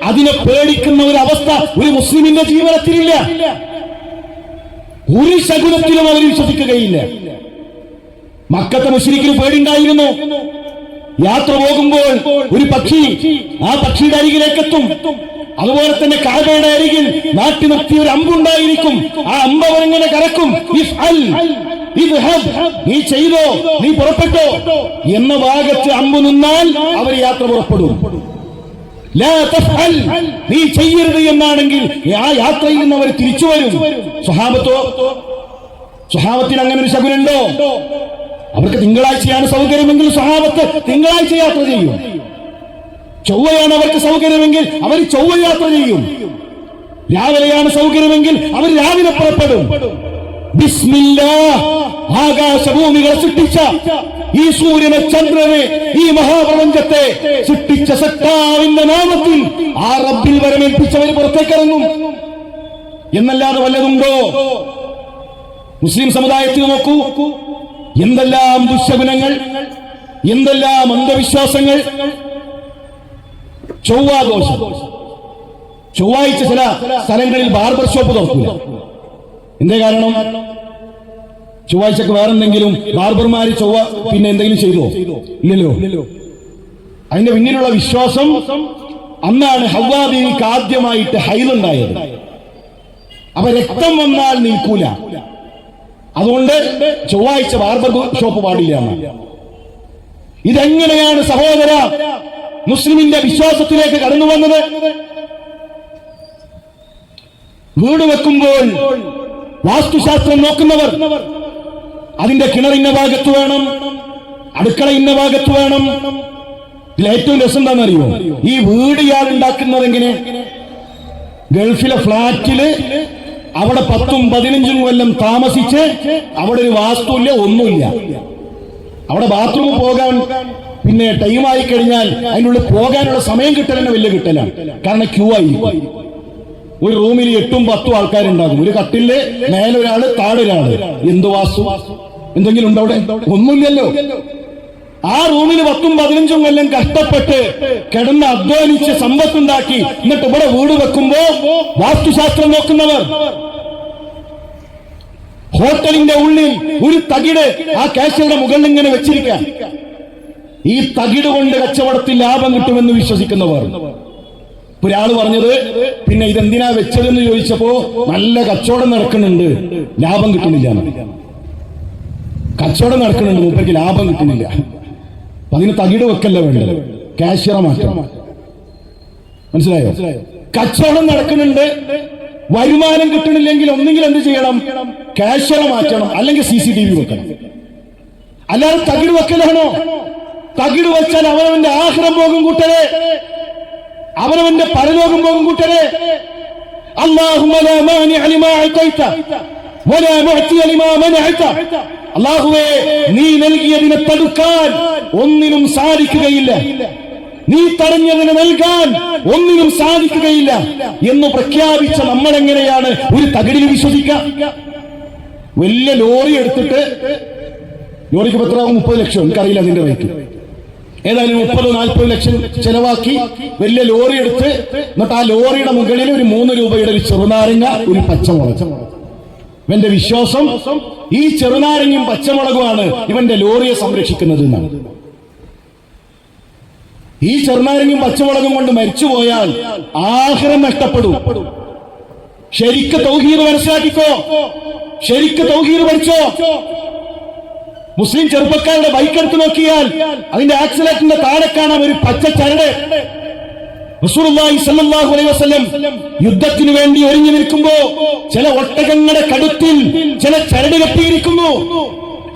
അതിനെ പേടിക്കുന്ന ഒരു അവസ്ഥ ഒരു മുസ്ലിമിന്റെ ജീവിതത്തിലില്ല. ഒരു ശകുനത്തിലും അവർ വിശ്വസിക്കുകയില്ല. മക്കത്തെ മുശ്രിക്കിന് പേടിണ്ടായിരുന്നു. യാത്ര പോകുമ്പോൾ ഒരു പക്ഷി ആ പക്ഷിയുടെ അരികിലേക്ക് എത്തും. അതുപോലെ തന്നെ കഅബയുടെ അരികിൽ നാട്ടി നിർത്തിയ ഒരു അമ്പുണ്ടായിരിക്കും. ആ അമ്പ് അവരെങ്ങനെ കറക്കും. നീ ചെയ്തോ, നീ പുറപ്പെട്ടോ എന്ന ഭാഗത്ത് അമ്പ് നിന്നാൽ അവർ യാത്ര പുറപ്പെടും. നീ ചെയ്യരുത് എന്നാണെങ്കിൽ ആ യാത്രയിൽ നിന്ന് അവർ തിരിച്ചു വരും. സ്വഹാബത്തിന് അങ്ങനെ ഒരു ശകുനുണ്ടോ? അവർക്ക് തിങ്കളാഴ്ചയാണ് സൗകര്യമെങ്കിൽ സ്വഹാബത്ത് തിങ്കളാഴ്ച യാത്ര ചെയ്യും. ചൊവ്വയാണ് അവർക്ക് സൗകര്യമെങ്കിൽ അവർ ചൊവ്വ യാത്ര ചെയ്യും. രാവിലെയാണ് സൗകര്യമെങ്കിൽ അവർ രാവിലെ പുറപ്പെടും. ബിസ്മില്ലാഹ്, ആകാശഭൂമികളെ സൃഷ്ടിച്ച ഈ സൂര്യനെ, ചന്ദ്രനെ, ഈ മഹാപ്രപഞ്ചത്തെ സൃഷ്ടിച്ച സത്താവിന്റെ നാമത്തിൽ ആ റബ്ബിൽ വരമേൽപ്പിച്ചവർ പുറത്തേക്കിറങ്ങും എന്നല്ലാതെ വല്ലതുണ്ടോ? മുസ്ലിം സമുദായത്തിൽ നോക്കൂ, എന്തെല്ലാം ദുശ്ശകുനങ്ങൾ, എന്തെല്ലാം അന്ധവിശ്വാസങ്ങൾ. ചൊവ്വാദോഷം. ചൊവ്വാഴ്ച ചില സ്ഥലങ്ങളിൽ ബാർബർ ഷോപ്പ് തുറക്കില്ല. എന്തേ കാരണം? ചൊവ്വാഴ്ചക്ക് വേറെന്തെങ്കിലും ബാർബർമാര് പിന്നെ എന്തെങ്കിലും ചെയ്തോ? ഇല്ലല്ലോ. അതിന്റെ പിന്നിലുള്ള വിശ്വാസം, അന്നാണ് ഹവ്വാ ബീവിക്ക് ആദ്യമായിട്ട് ഹൈലുണ്ടായത്. അപ്പൊ രക്തം വന്നാൽ നിൽക്കൂല. അതുകൊണ്ട് ചൊവ്വാഴ്ച ബാർബർ ഷോപ്പ് പാടില്ല. ഇതെങ്ങനെയാണ് സഹോദര മുസ്ലിമിന്റെ വിശ്വാസത്തിലേക്ക് കടന്നു വന്നത്? വീട് വെക്കുമ്പോൾ വാസ്തുശാസ്ത്രം നോക്കുന്നവർ അതിന്റെ കിണർ ഇന്ന ഭാഗത്ത് വേണം, അടുക്കള ഇന്ന ഭാഗത്ത് വേണം. ഇതിൽ ഏറ്റവും രസം എന്താണെന്നറിയോ? ഈ വീട് ഇയാൾ ഉണ്ടാക്കുന്നത് എങ്ങനെ? ഗൾഫിലെ ഫ്ലാറ്റില് അവിടെ 10-15 കൊല്ലം താമസിച്ച് അവിടെ ഒരു വാസ്തുവില്ല, ഒന്നുമില്ല. അവിടെ ബാത്റൂമിൽ പോകാൻ പിന്നെ ടൈമായി കഴിഞ്ഞാൽ അതിനുള്ളിൽ പോകാനുള്ള സമയം കിട്ടലെന്നെ വലിയ കിട്ടലാണ്. കാരണം ക്യൂ ആയി. ഒരു റൂമിൽ 8-10 ആൾക്കാരുണ്ടാകും. ഒരു കട്ടില് മേലൊരാള്, താഴൊരാള്. എന്ത് വാസ്തു? എന്തെങ്കിലും ഉണ്ടോ അവിടെ? ഒന്നുമില്ലല്ലോ. ആ റൂമിൽ 10-15 കൊല്ലം കഷ്ടപ്പെട്ട് കിടന്ന് അധ്വാനിച്ച് സമ്പത്തുണ്ടാക്കി എന്നിട്ട് ഇവിടെ വീട് വെക്കുമ്പോ വാസ്തുശാസ്ത്രം നോക്കുന്നവർ ഹോട്ടലിന്റെ ഉള്ളിൽ ഒരു തകിട് ആ കാശയുടെ മുകളിൽ ഇങ്ങനെ വെച്ചിരിക്കാൻ, ഈ തകിട് കൊണ്ട് കച്ചവടത്തിൽ ലാഭം കിട്ടുമെന്ന് വിശ്വസിക്കുന്നവർ. ഒരാള് പറഞ്ഞത്, പിന്നെ ഇതെന്തിനാ വെച്ചതെന്ന് ചോദിച്ചപ്പോ നല്ല കച്ചവടം നടക്കുന്നുണ്ട്, ലാഭം കിട്ടുന്നില്ല. കച്ചവടം നടക്കുന്നുണ്ട്, മൂപ്പർക്ക് ലാഭം കിട്ടുന്നില്ല. അതിന് തകിട് വെക്കല്ല വേണ്ടത്, കാഷ്യറ മാറ്റം. മനസ്സിലായോ? കച്ചവടം നടക്കുന്നുണ്ട്, വരുമാനം കിട്ടണില്ലെങ്കിൽ ഒന്നെങ്കിൽ എന്ത് ചെയ്യണം? കാഷ്യറ മാറ്റണം, അല്ലെങ്കിൽ CCTV വെക്കണം. അല്ലാതെ തകിട് വെക്കലാണോ? തകിട് വെച്ചാൽ അവനവന്റെ ആഖിറം പോകും കൂട്ടരെ, അവനവന്റെ പരലോകം പോകും കൂട്ടരെ. അല്ലാഹുമ്മ ലാ മാനിഅ ലിമാ അഅതൈത വലാ മുഅ്തിയ ലിമാ മനഅത. അല്ലാഹുവേ, നീ നൽകിയതിനെ തടുക്കാൻ ഒന്നിനും സാധിക്കുകയില്ല, നീ തടഞ്ഞതിനെ നൽകാൻ ഒന്നിനും സാധിക്കുകയില്ല എന്ന് പ്രഖ്യാപിച്ച നമ്മൾ എങ്ങനെയാണ് ഒരു തകിടിൽ വിശ്വസിക്കുക? വലിയ ലോറി എടുത്തിട്ട്, ലോറിക്ക് പത്രാവും 30 ലക്ഷം, എനിക്കറിയില്ല അതിന്റെ റേറ്റ്, ഏതായാലും 30-40 ലക്ഷം ചെലവാക്കി വലിയ ലോറി എടുത്ത്, എന്നിട്ട് ആ ലോറിയുടെ മുകളിൽ ഒരു 3 രൂപയുടെ ഒരു ചെറുനാരങ്ങ, ഒരു പച്ചമുളക്. ഇവന്റെ വിശ്വാസം ഈ ചെറുനാരങ്ങയും പച്ചമുളകുമാണ് ഇവന്റെ ലോറിയെ സംരക്ഷിക്കുന്നത് എന്നാണ്. ഈ ചെറുനാരങ്ങയും പച്ചമുളകും കൊണ്ട് മരിച്ചുപോയാൽ ആഖിറം നഷ്ടപ്പെടും. ശരിക്ക് തൗഹീദ് മനസ്സിലാക്കിക്കോ, ശരിക്ക് തൗഹീദ് പഠിച്ചോ. മുസ്ലിം ചെറുപ്പക്കാരുടെ ബൈക്ക് എടുത്ത് നോക്കിയാൽ അതിന്റെ ആക്സിലേറ്ററിന്റെ താഴെ കാണാം ഒരു പച്ച ചരട്. റസൂലുള്ളാഹി സ്വല്ലല്ലാഹു അലൈഹി വസല്ലം യുദ്ധത്തിന് വേണ്ടി ഒരുങ്ങി നിൽക്കുമ്പോ ചില ഒട്ടകങ്ങളുടെ കടുത്തിൽ ചില ചരട് കെട്ടിയിരിക്കുന്നു.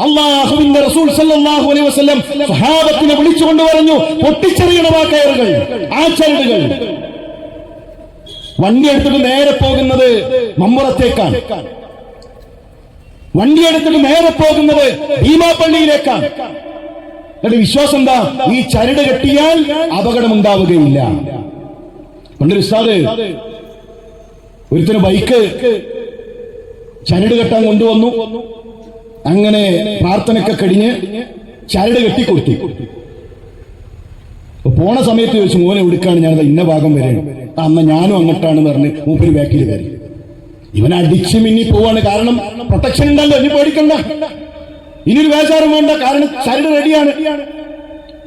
അല്ലാഹുവിന്റെ റസൂൽ സ്വല്ലല്ലാഹു അലൈഹി വസല്ലം സ്വഹാബത്തിനെ വിളിച്ചുകൊണ്ട് പറഞ്ഞു, പൊട്ടിച്ചെറിയണം ആ കയറുകൾ, ആ ചരടുകൾ. വണ്ടി എടുത്തിട്ട് നേരെ പോകുന്നത് മമ്പുറത്തേക്കാണ്, വണ്ടി എടുത്തിട്ട് നേരെ പോകുന്നത് ഭീമാപ്പള്ളിയിലേക്കാണ്. എന്നിട്ട് വിശ്വാസം എന്താ? ഈ ചരട് കെട്ടിയാൽ അപകടമുണ്ടാവുകയില്ല. പണ്ടൊരു ഉസ്താദ് ഒരുത്തിന് ബൈക്ക് ചരട് കെട്ടാൻ കൊണ്ടുവന്നു. അങ്ങനെ പ്രാർത്ഥനയൊക്കെ കഴിഞ്ഞ് ചരട് കെട്ടിക്കൊടുത്തു. പോണ സമയത്ത് ചോദിച്ചു, മോനെ എവിടുക്കാണ്? ഞാനത് ഇന്ന ഭാഗം വരെയാണ്. അന്ന് ഞാനും അങ്ങോട്ടാണെന്ന് പറഞ്ഞ് മൂപ്പര് ബാക്കിൽ കയറി. ഇവൻ അടിച്ച് മിന്നി പോവാണ്. കാരണം പ്രൊട്ടക്ഷൻ ഉണ്ടല്ലോ, ഇനി പേടിക്കണ്ട, ഇനിയൊരു വേചാരം വേണ്ട, കാരണം ചരട് റെഡിയാണ്.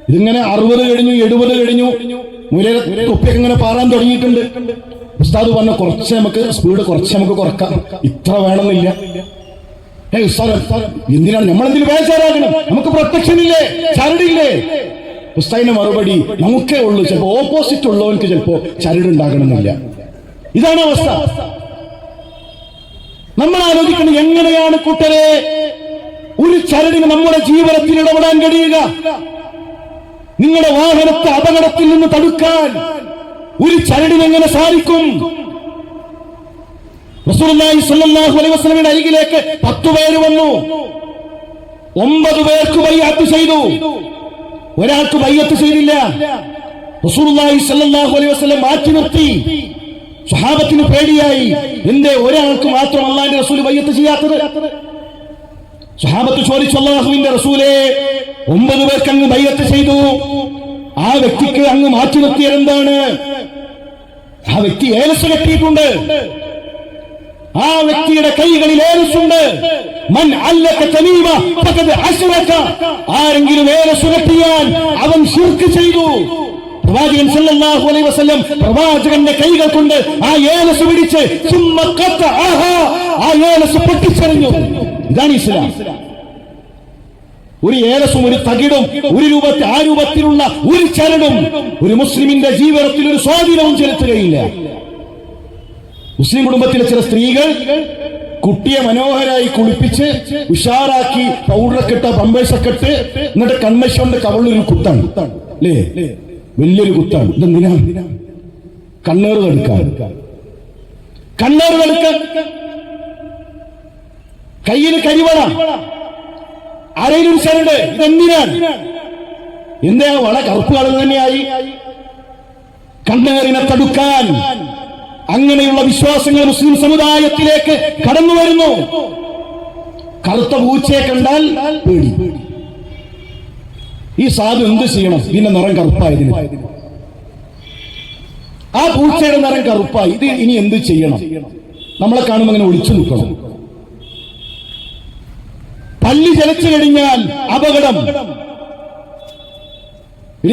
ഇതിങ്ങനെ 60 കഴിഞ്ഞു, 70 കഴിഞ്ഞു, മുരയുടെ തൊപ്പിയൊക്കെ ഇങ്ങനെ പാറാൻ തുടങ്ങിയിട്ടുണ്ട്. ഉസ്താദ് പറഞ്ഞ കുറച്ച് നമുക്ക് സ്പീഡ് കുറക്കാം, ഇത്ര വേണമെന്നില്ല. എന്തിനാണ് നമ്മളെന്തിനും വേചാരാകണം? നമുക്ക് പ്രൊട്ടക്ഷൻ ഇല്ലേ, ചരടില്ലേ? ഉസ്താദിന്റെ മറുപടി നമുക്കേ ഉള്ളൂ, ചിലപ്പോ ഓപ്പോസിറ്റ് ഉള്ളവർക്ക് ചിലപ്പോ ചരടുണ്ടാകണമെന്നില്ല. ഇതാണ് അവസ്ഥ. നമ്മൾ ആലോചിക്കണം, എങ്ങനെയാണ് കൂട്ടരെ ഒരു ചരടിന് നമ്മുടെ ജീവിതത്തിൽ ഇടപെടാൻ കഴിയുക? നിങ്ങളുടെ വാഹനത്തെ അപകടത്തിൽ നിന്ന് തടുക്കാൻ ഒരു ചരടിന് എങ്ങനെ സാധിക്കും? റസൂലുള്ളാഹി സ്വല്ലല്ലാഹു അലൈഹി വസല്ലമയുടെ അരികിലേക്ക് 10 പേര് വന്നു. 9 പേർക്ക് ബൈഅത്ത് ചെയ്തു, ഒരാൾക്ക് ബൈഅത്ത് ചെയ്തില്ല. റസൂലുള്ളാഹി സ്വല്ലല്ലാഹു അലൈഹി വസല്ലം മാറ്റി നിർത്തി. സ്വഹാബത്തിന് പേടിയായി, എന്തേ ഒരാൾക്ക് മാത്രം അല്ലാഹുവിന്റെ റസൂൽ ബൈഅത്ത് ചെയ്യാത്തത്? സ്വഹാബത്ത് ചോദിച്ചു, അല്ലാഹുവിന്റെ റസൂലേ, 9 പേർക്ക് അങ്ങ് ബൈഅത്ത് ചെയ്തു, ആ വ്യക്തിക്ക് അങ്ങ് മാറ്റി നിർത്തിയത് എന്താണ്? ആ വ്യക്തി ഏലസ് കെട്ടിയിട്ടുണ്ട്, ആ വ്യക്തിയുടെ കൈകളിൽ ഏലസുണ്ട്. മൻ അല്ലക തമീമ ഫഖദ് അശ്റക. ആരെങ്കിലും ഏലസ് കെട്ടിയാൽ അവൻ ശിർക്ക് ചെയ്തു. പ്രവാചകൻ സല്ലല്ലാഹു അലൈഹി വസല്ലം പ്രവാചകന്റെ കൈകൾ കൊണ്ട് ആ ഏലസ് പിടിച്ച് ആ ഏലസ് പൊട്ടിച്ചെറിഞ്ഞു. ഇതാണ് ഇസ്ലാം. ഒരു ഏലസും ഒരു തകിടും ആ രൂപത്തിലുള്ള ഒരു ചരടും ഒരു മുസ്ലിമിന്റെ ജീവിതത്തിൽ ഒരു സ്വാധീനവും ചെലുത്തുകയില്ല. മുസ്ലിം കുടുംബത്തിലെ ചില സ്ത്രീകൾ കുട്ടിയെ മനോഹരായി കുളിപ്പിച്ച് ഉഷാറാക്കി പൗഡറൊക്കെ ഇട്ട പമ്പേഴ്സൊക്കെ ഇട്ട് എന്നിട്ട് കൺമശി കൊണ്ട് കവളിലൊരു കുത്താണ്, അല്ലേ? വലിയൊരു കുത്താണ്. ഇതെന്തിനാ? കണ്ണേറ് തടുക്കാൻ. കയ്യിൽ കരിവള, അരയിലൊരു ചരട്. ഇതെന്തിനാണ്? എന്താ? വള കറുപ്പ് കളർ തന്നെയായി. കണ്ണേറിനെ തടുക്കാൻ അങ്ങനെയുള്ള വിശ്വാസങ്ങൾ മുസ്ലിം സമുദായത്തിലേക്ക് കടന്നു വരുന്നു. കറുത്ത പൂച്ചയെ കണ്ടാൽ പേടി. ഈ സാധു എന്ത് ചെയ്യണം? ഇതിന്റെ നിറം കറുപ്പായതിന്, ആ പൂച്ചയുടെ നിറം കറുപ്പായി, ഇത് ഇനി എന്ത് ചെയ്യണം? നമ്മളെ കാണുമ്പോൾ അങ്ങനെ ഒളിച്ചു നിൽക്കണം. പല്ലി ചലച്ചു കഴിഞ്ഞാൽ അപകടം.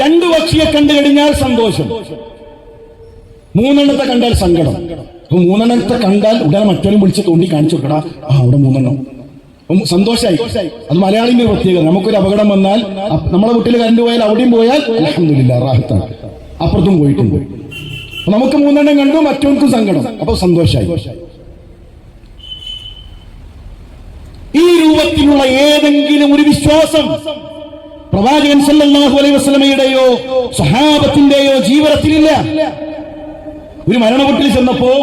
2 പക്ഷിയെ കണ്ടു കഴിഞ്ഞാൽ സന്തോഷം, 3 കണ്ടാൽ സങ്കടം. 3 കണ്ടാൽ ഉടനെ മറ്റൊരു വിളിച്ച് തോണ്ടി കാണിച്ചു കൊടുക്കടാ, അവിടെ 3 സന്തോഷായി. അത് മലയാളിന്റെ പ്രത്യേകത. നമുക്കൊരു അപകടം വന്നാൽ നമ്മളെ വീട്ടിൽ കറണ്ട് പോയാൽ അവിടെയും പോയാൽ അൽഹംദുലില്ലാ റാഹത്താണ്, അപ്പുറത്തും പോയിട്ടും പോയി. നമുക്ക് 3 കണ്ടു, മറ്റൊന്നും സങ്കടം, അപ്പൊ സന്തോഷായി. ഈ രൂപത്തിലുള്ള ഏതെങ്കിലും ഒരു വിശ്വാസം പ്രവാചകൻ സല്ലല്ലാഹു അലൈഹി വസല്ലമയുടെയോ സ്വഹാബത്തിന്റെയോ ജീവിതത്തിലില്ല. ഒരു മരണവീട്ടിൽ ചെന്നപ്പോ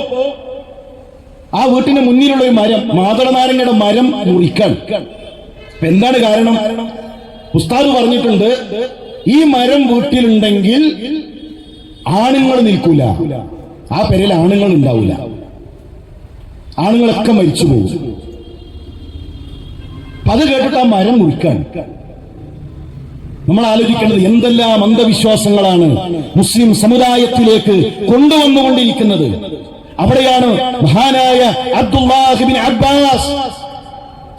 ആ വീട്ടിന് മുന്നിലുള്ള ഒരു മരം, മാതളനാരങ്ങയുടെ മരം മുറിക്കാൻ. എന്താണ് കാരണം? ഉസ്താദ് പറഞ്ഞിട്ടുണ്ട്, ഈ മരം വീട്ടിലുണ്ടെങ്കിൽ ആണുങ്ങൾ നിൽക്കൂല, ആ പെരയിൽ ആണുങ്ങൾ ഉണ്ടാവില്ല, ആണുങ്ങളൊക്കെ മരിച്ചു പോകും. അത് കേട്ടിട്ട് ആ മരം മുറിക്കാൻ. നമ്മൾ ആലോചിക്കേണ്ടത് എന്തെല്ലാം അന്ധവിശ്വാസങ്ങളാണ് മുസ്ലിം സമുദായത്തിലേക്ക് കൊണ്ടുവന്നുകൊണ്ടിരിക്കുന്നത്. അവിടെയാണ് മഹാനായ അബ്ദുല്ലാഹ് ഇബ്നു അബ്ബാസ്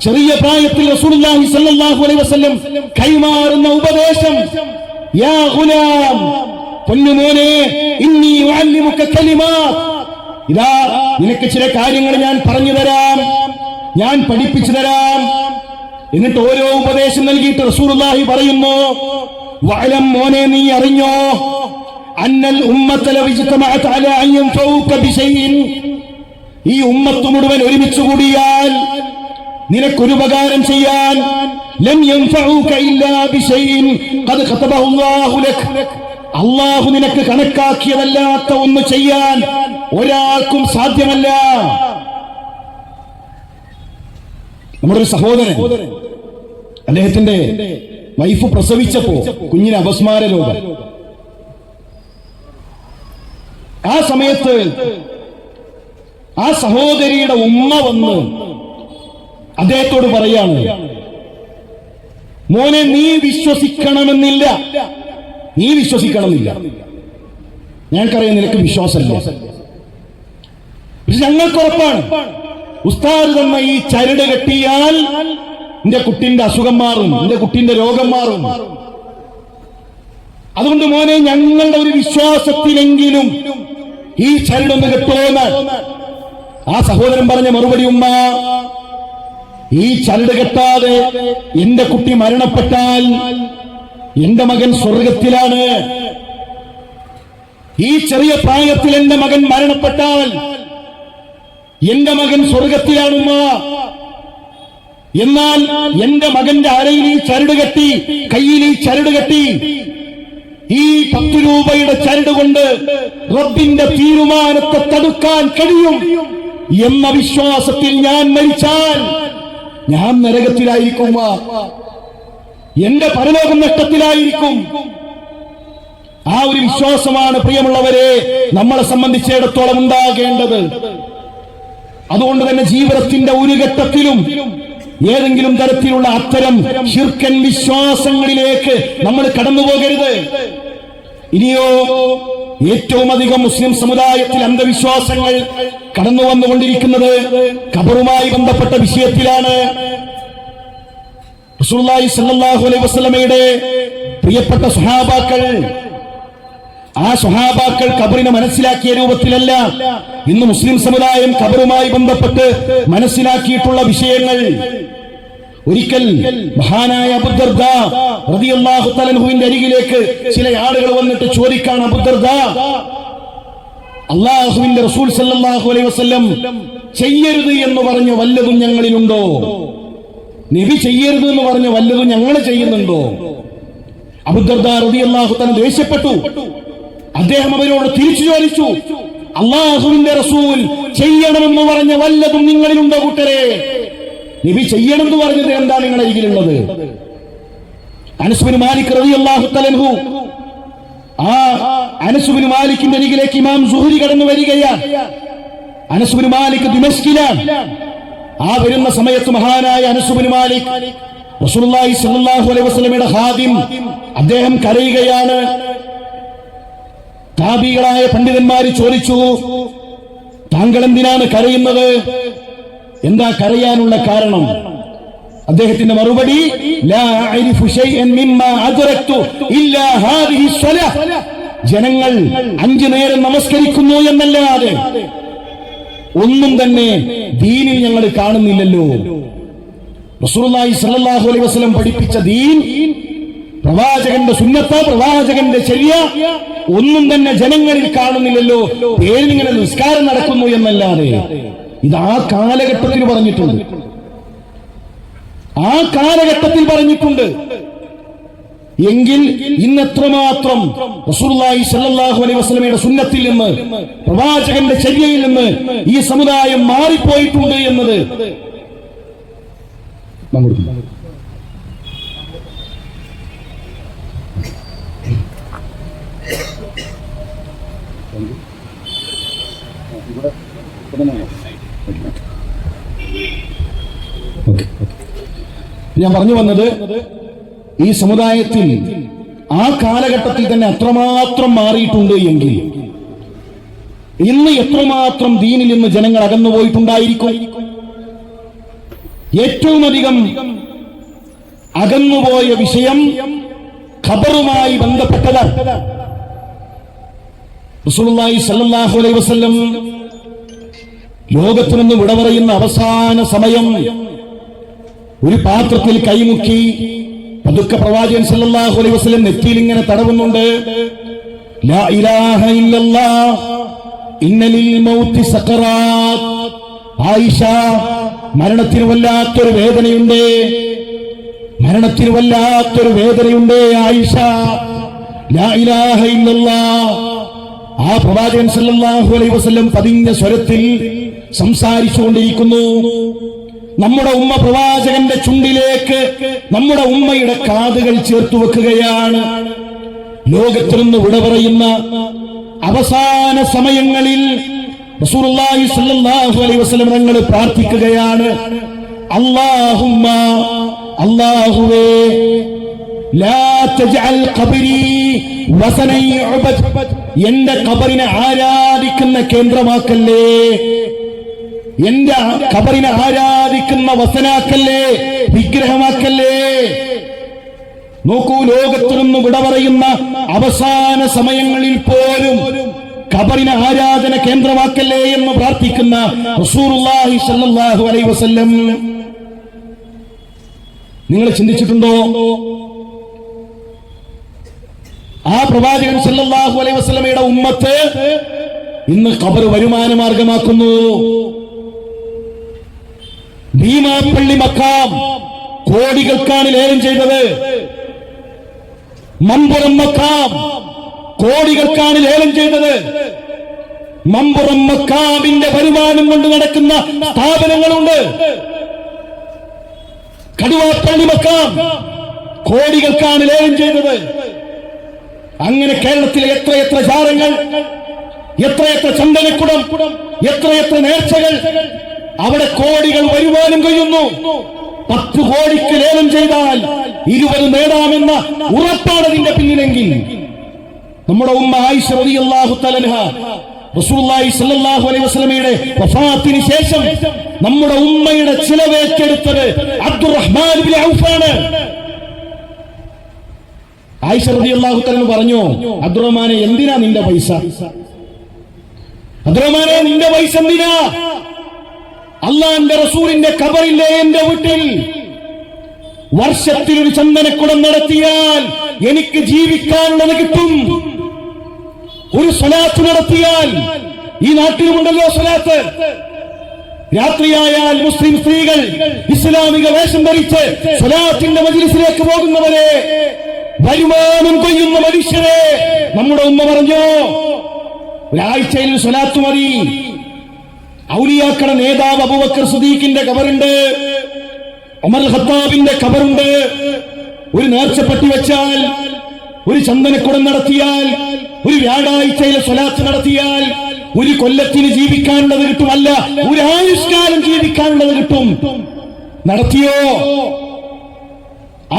ചെറിയ പ്രായത്തിൽ റസൂലുള്ളാഹി സ്വല്ലല്ലാഹു അലൈഹി വസല്ലം കൈമാറുന്ന ഉപദേശം, യാ ഗുലാം, പൊന്നുമോനെ, ഇന്നി ഉഅല്ലിമുക കലിമാത്ത്, ഇതാ നിനക്ക് ചില കാര്യങ്ങൾ ഞാൻ പറഞ്ഞു തരാം, ഞാൻ പഠിപ്പിച്ചു തരാം. എന്നിട്ട് ഓരോ ഉപദേശം നൽകിയിട്ട് റസൂലുള്ളാഹി പറയുന്നു, വഅലം, മോനെ നീ അറിഞ്ഞോ, അന്നൽ ഉമ്മത ലൗ ഇജ്തമഅത് അലാ അൻ യൻഫഉക ബിശൈഇൻ, ഈ ഉമ്മത്ത് മുഴുവൻ ഒരുമിച്ച് കൂടിയാൽ നിനക്കൊരു ഉപകാരം ചെയ്യാൻ, ലം യൻഫഉക ഇല്ലാ ബിശൈഇൻ ഖദ് ഖതബഹു അല്ലാഹു ലക്, അല്ലാഹു നിനക്ക് കണക്കാക്കിയതല്ലാത്ത ഒന്ന് ചെയ്യാൻ ഒരാൾക്കും സാധ്യമല്ല. നമ്മുടെ ഒരു സഹോദരൻ, അദ്ദേഹത്തിന്റെ വൈഫ് പ്രസവിച്ചപ്പോ കുഞ്ഞിന് അപസ്മാര രോഗം. ആ സമയത്ത് ആ സഹോദരിയുടെ ഉമ്മ വന്ന് അദ്ദേഹത്തോട് പറയാണ്, മോനെ, നീ വിശ്വസിക്കണമെന്നില്ല, നീ വിശ്വസിക്കണമെന്നില്ല, ഞങ്ങൾക്കറിയാം നിനക്ക് വിശ്വാസമില്ല, പക്ഷെ ഞങ്ങൾക്ക് ഉറപ്പാണ്, ഉസ്താദ് തന്ന ഈ ചരട് കെട്ടിയാൽ നിന്റെ കുട്ടിന്റെ അസുഖം മാറും, നിന്റെ കുട്ടിന്റെ രോഗം മാറും. അതുകൊണ്ട് മോനെ, ഞങ്ങളുടെ ഒരു വിശ്വാസത്തിലെങ്കിലും ഈ ചരടൊന്ന് കെട്ടുമെന്ന്. ആ സഹോദരൻ പറഞ്ഞ മറുപടി, ഉമ്മ, ഈ ചരട് കെട്ടാതെ എന്റെ കുട്ടി മരണപ്പെട്ടാൽ എന്റെ മകൻ സ്വർഗത്തിലാണ്. ഈ ചെറിയ പ്രായത്തിൽ എന്റെ മകൻ മരണപ്പെട്ടാൽ എന്റെ മകൻ സ്വർഗത്തിലാണുമ്മ. എന്നാൽ എന്റെ മകന്റെ അരയിൽ ഈ ചരട് കെട്ടി, കയ്യിൽ ഈ ചരട് കെട്ടി, ഈ 10 രൂപയുടെ ചരട് കൊണ്ട് റബ്ബിന്റെ തീരുമാനത്തെ തടുക്കാൻ കഴിയും എന്ന വിശ്വാസത്തിൽ ഞാൻ മരിച്ചാൽ ഞാൻ നരകത്തിലായിരിക്കും, എന്റെ പരലോകം നഷ്ടത്തിലായിരിക്കും. ആ ഒരു വിശ്വാസമാണ് പ്രിയമുള്ളവരെ നമ്മളെ സംബന്ധിച്ചിടത്തോളം ഉണ്ടാകേണ്ടത്. അതുകൊണ്ട് തന്നെ ജീവിതത്തിന്റെ ഒരു ഘട്ടത്തിലും ഏതെങ്കിലും തരത്തിലുള്ള അത്തരം ശിർക്കൻ വിശ്വാസങ്ങളിലേക്ക് നമ്മൾ കടന്നുപോകരുത്. ഇനിയോ ഏറ്റവും അധികം മുസ്ലിം സമുദായത്തിൽ അന്ധവിശ്വാസങ്ങൾ കടന്നു വന്നുകൊണ്ടിരിക്കുന്നത് ഖബറുമായി ബന്ധപ്പെട്ട വിഷയത്തിലാണ്. റസൂലുള്ളാഹി സ്വല്ലല്ലാഹു അലൈഹി വസല്ലമയുടെ പ്രിയപ്പെട്ട സ്വഹാബാക്കൾ, ആ സ്വഹാബാക്കൾ ഖബറിനെ മനസ്സിലാക്കിയ രൂപത്തിലല്ല ഇന്ന് മുസ്ലിം സമുദായം ഖബറുമായി ബന്ധപ്പെട്ട് മനസ്സിലാക്കിയിട്ടുള്ള വിഷയങ്ങൾ. ഒരിക്കൽ മഹാനായ അബൂദർദ റളിയല്ലാഹു തആല അൻഹുവിന്റെ അരികിലേക്ക് ചില ആളുകൾ വന്നിട്ട് ചോദിക്കാൻ, അബൂദർദ, അല്ലാഹുവിന്റെ റസൂൽ സല്ലല്ലാഹു അലൈഹി വസല്ലം ചെയ്യരുത് എന്ന് പറഞ്ഞ വല്ലതും ഞങ്ങളിലുണ്ടോ? നബി ചെയ്യരുത് എന്ന് പറഞ്ഞ വല്ലതും ഞങ്ങൾ ചെയ്യുന്നുണ്ടോ? അബൂദർദ റളിയല്ലാഹു തആല ദേഷ്യപ്പെട്ടു. അദ്ദേഹം അവരോട് തിരിച്ചു ചോദിച്ചു, അല്ലാഹുവിന്റെ റസൂൽ ചെയ്യണമെന്ന് പറഞ്ഞ വല്ലതും നിങ്ങളിലുണ്ടോ കൂട്ടരെ? നബി ചെയ്യണമെന്ന് പറഞ്ഞത് എന്താ നിങ്ങളുടെ അരികിലുള്ളത്? അനസ് ബിൻ മാലിക് റളിയല്ലാഹു തആല അൻഹു, ആ അനസ് ബിൻ മാലിക്കിന്റെ അരികിലേക്ക് ഇമാം സുഹരി കടന്നു വരികയാണ്. അനസ് ബിൻ മാലിക് ദിമശ്കിലാണ്. ആ വരുന്ന സമയത്ത് മഹാനായ അനസ് ബിൻ മാലിക് റസൂലുള്ളാഹി സ്വല്ലല്ലാഹു അലൈഹി വസല്ലമയുടെ ഖാദിം, അദ്ദേഹം കരയുകയാണ്. താബികളായ പണ്ഡിതന്മാർ ചോദിച്ചു, താങ്കൾ എന്തിനാണ് കരയുന്നത്? എന്താ കരയാനുള്ള കാരണം? അദ്ദേഹത്തിന്റെ മറുപടി, ലാ അഅരിഫു ശൈഅൻ മിമ്മാ അദ്റക്തു ഇല്ലാ ഹാദിഹി സ്വലാഹ്, ജനങ്ങൾ 5 നേരം നമസ്കരിക്കുന്നു എന്നല്ലാതെ ഒന്നും തന്നെ ദീനിൽ ഞങ്ങൾ കാണുന്നില്ലല്ലോ. റസൂലുള്ളാഹി സ്വല്ലല്ലാഹു അലൈഹി വസല്ലം പഠിപ്പിച്ച ദീൻ, പ്രവാചകന്റെ സുന്നത്ത്, പ്രവാചകന്റെ ശരിയ ഒന്നും തന്നെ ജനങ്ങളിൽ കാണുന്നില്ലല്ലോ. പേരിനിങ്ങനെ നിസ്കാരം നടക്കുന്നു എന്നല്ലാതെ. ഇത് ആ കാലഘട്ടത്തിൽ പറഞ്ഞിട്ടുണ്ട്, ആ കാലഘട്ടത്തിൽ പറഞ്ഞിട്ടുണ്ട്. എങ്കിൽ ഇന്ന് എത്രമാത്രം റസൂലുള്ളാഹി സ്വല്ലല്ലാഹു അലൈഹി വസല്ലമയുടെ സുന്നത്തിൽ നിന്ന്, പ്രവാചകന്റെ ചര്യയിൽ നിന്ന് ഈ സമുദായം മാറിപ്പോയിട്ടുണ്ട് എന്നത് ഞാൻ പറഞ്ഞു വന്നത്, ഈ സമുദായത്തിൽ ആ കാലഘട്ടത്തിൽ തന്നെ അത്രമാത്രം മാറിയിട്ടുണ്ട് എങ്കിൽ ഇന്ന് എത്രമാത്രം ദീനിൽ നിന്ന് ജനങ്ങൾ അകന്നുപോയിട്ടുണ്ടായിരിക്കും. ഏറ്റവും അധികം അകന്നുപോയ വിഷയം ഖബറുമായി ബന്ധപ്പെട്ടതാണ്. റസൂലുള്ളാഹി സ്വല്ലല്ലാഹു അലൈഹി വസല്ലം ലോകത്തു നിന്ന് വിട പറയുന്ന അവസാന സമയം ഒരു പാത്രത്തിൽ കൈമുക്കി പതുക്കെ പ്രവാചകൻ സല്ലല്ലാഹു അലൈഹി വസല്ലം നെറ്റിയിൽ ഇങ്ങനെ തടവുന്നുണ്ട്. ലാ ഇലാഹ ഇല്ലല്ലാഹ് ഇന്നലിൽ മൗതി സഖറാത്ത്. ആയിഷ, മരണത്തിന് വല്ലാത്തൊരു വേദനയുണ്ട്, മരണത്തിന് വല്ലാത്തൊരു വേദനയുണ്ട് ആയിഷ. ലാ ഇലാഹ ഇല്ലല്ലാഹ്. ആ പ്രവാചകൻ സല്ലല്ലാഹു അലൈഹി വസല്ലം പതിഞ്ഞ സ്വരത്തിൽ സംസാരിച്ചുകൊണ്ടിരിക്കുന്നു. നമ്മുടെ ഉമ്മ പ്രവാചകന്റെ ചുണ്ടിലേക്ക് നമ്മുടെ ഉമ്മയുടെ കാതുകൾ ചേർത്തു വെക്കുകയാണ്. ലോകത്തിൽ നിന്ന് വിട പറയുന്ന അവസാന സമയങ്ങളിൽ റസൂലുള്ളാഹി സ്വല്ലല്ലാഹു അലൈഹി വസല്ലം തങ്ങൾ പ്രാർത്ഥിക്കുകയാണ്, അല്ലാഹുമ്മ, അല്ലാഹുവേ, ലാ തജ്അൽ ഖബരി വസനൻ യുഅബദ്. എന്റെ ഖബറിനെ ആരാധിക്കുന്ന കേന്ദ്രമാക്കല്ലേ, എന്റെ ഖബറിനെ ആരാധിക്കുന്ന വസനാക്കല്ലേ, വിഗ്രഹമാക്കല്ലേ. നോക്കൂ, ലോകത്തിൽ നിന്ന് വിട പറയുന്ന അവസാന സമയങ്ങളിൽ പോലും ഖബറിനെ ആരാധന കേന്ദ്രമാക്കല്ലേ എന്ന് പ്രാർത്ഥിക്കുന്ന റസൂലുള്ളാഹി സ്വല്ലല്ലാഹു അലൈഹി വസല്ലം. നിങ്ങൾ ചിന്തിച്ചിട്ടുണ്ടോ? ആ പ്രവാചകൻ സല്ലല്ലാഹു അലൈഹി വസല്ലമയുടെ ഉമ്മത്ത് ഇന്ന് ഖബർ വരുമാന മാർഗമാക്കുന്നു. ഭീമാപ്പള്ളി മക്കാം കോടികൾക്കാണ് ലേലം ചെയ്തത്. മമ്പുറം മക്കാം കോടികൾക്കാണ് ലേലം ചെയ്തത്. മമ്പുറം മക്കാമിന്റെ വരുമാനം കൊണ്ട് നടക്കുന്ന സ്ഥാപനങ്ങളുണ്ട്. കടുവാപ്പള്ളി മക്കാം കോടികൾക്കാണ് ലേലം ചെയ്തത്. അങ്ങനെ കേരളത്തിലെ എത്രയെത്ര ജാറങ്ങൾ, എത്രയെത്ര ചന്ദനക്കുടം, എത്രയെത്ര നേർച്ചകൾ, അവിടെ കോടികൾ വരുമാനം കഴിയുന്നു. 10 കോടിക്ക് ലേലം ചെയ്താൽ 20 നേടാമെന്ന ഉറപ്പാണ് അതിന്റെ പിന്നിലെങ്കിൽ നമ്മുടെ ഉമ്മ ആയിഷ റളിയല്ലാഹു തആല അൻഹ റസൂലുള്ളാഹി സ്വല്ലല്ലാഹു അലൈഹി വസല്ലമയുടെ വഫാത്തിന് ശേഷം നമ്മുടെ ഉമ്മയുടെ ചിലവേറ്റെടുത്തത് അബ്ദുറഹ്മാൻ ഇബ്നു ഔഫാണ്. ആയിഷ റളിയല്ലാഹു തആല പറഞ്ഞു, അബ്ദുറഹ്മാനെ, എന്തിനാ നിന്റെ പൈസ? അബ്ദുറഹ്മാനെ, നിന്റെ പൈസ എന്തിനാ? അള്ളാന്റെ റസൂലിന്റെ ഖബറില്ലേ എന്റെ വീട്ടിൽ? വർഷത്തിൽ ഒരു ചന്ദനക്കുടം നടത്തിയാൽ എനിക്ക് ജീവിക്കാനുള്ളത് കിട്ടും. ഒരു സ്വലാത്ത് നടത്തിയാൽ, ഈ നാട്ടിലുമുണ്ടല്ലോ സ്വലാത്ത്, രാത്രിയായാൽ മുസ്ലിം സ്ത്രീകൾ ഇസ്ലാമിക വേഷം ധരിച്ച് സ്വലാത്തിന്റെ മജ്ലിസിലേക്ക് പോകുന്നവരെ, വരുമാനം കൊയ്യുന്ന മനുഷ്യരെ നമ്മുടെ ഉമ്മ പറഞ്ഞു, ഒരാഴ്ചയിൽ സ്വലാത്ത് മതി. ഔലിയാക്കളുടെ നേതാവ് അബൂബക്കർ സിദ്ദീഖിന്റെ ഖബറുണ്ട്, ഉമർ ഖത്താബിന്റെ ഖബറുണ്ട്. ഒരു നേർച്ചപ്പെട്ടി വെച്ചാൽ, ഒരു ചന്ദനക്കുടം നടത്തിയാൽ, ഒരു വ്യാഴാഴ്ചയിലെ സ്വലാത്ത് നടത്തിയാൽ ഒരു കൊല്ലത്തിന് ജീവിക്കാനുള്ളത് കിട്ടും. അല്ല, ഒരു ആയുഷ്കാലം ജീവിക്കാനുള്ളത് കിട്ടും. നടത്തിയോ?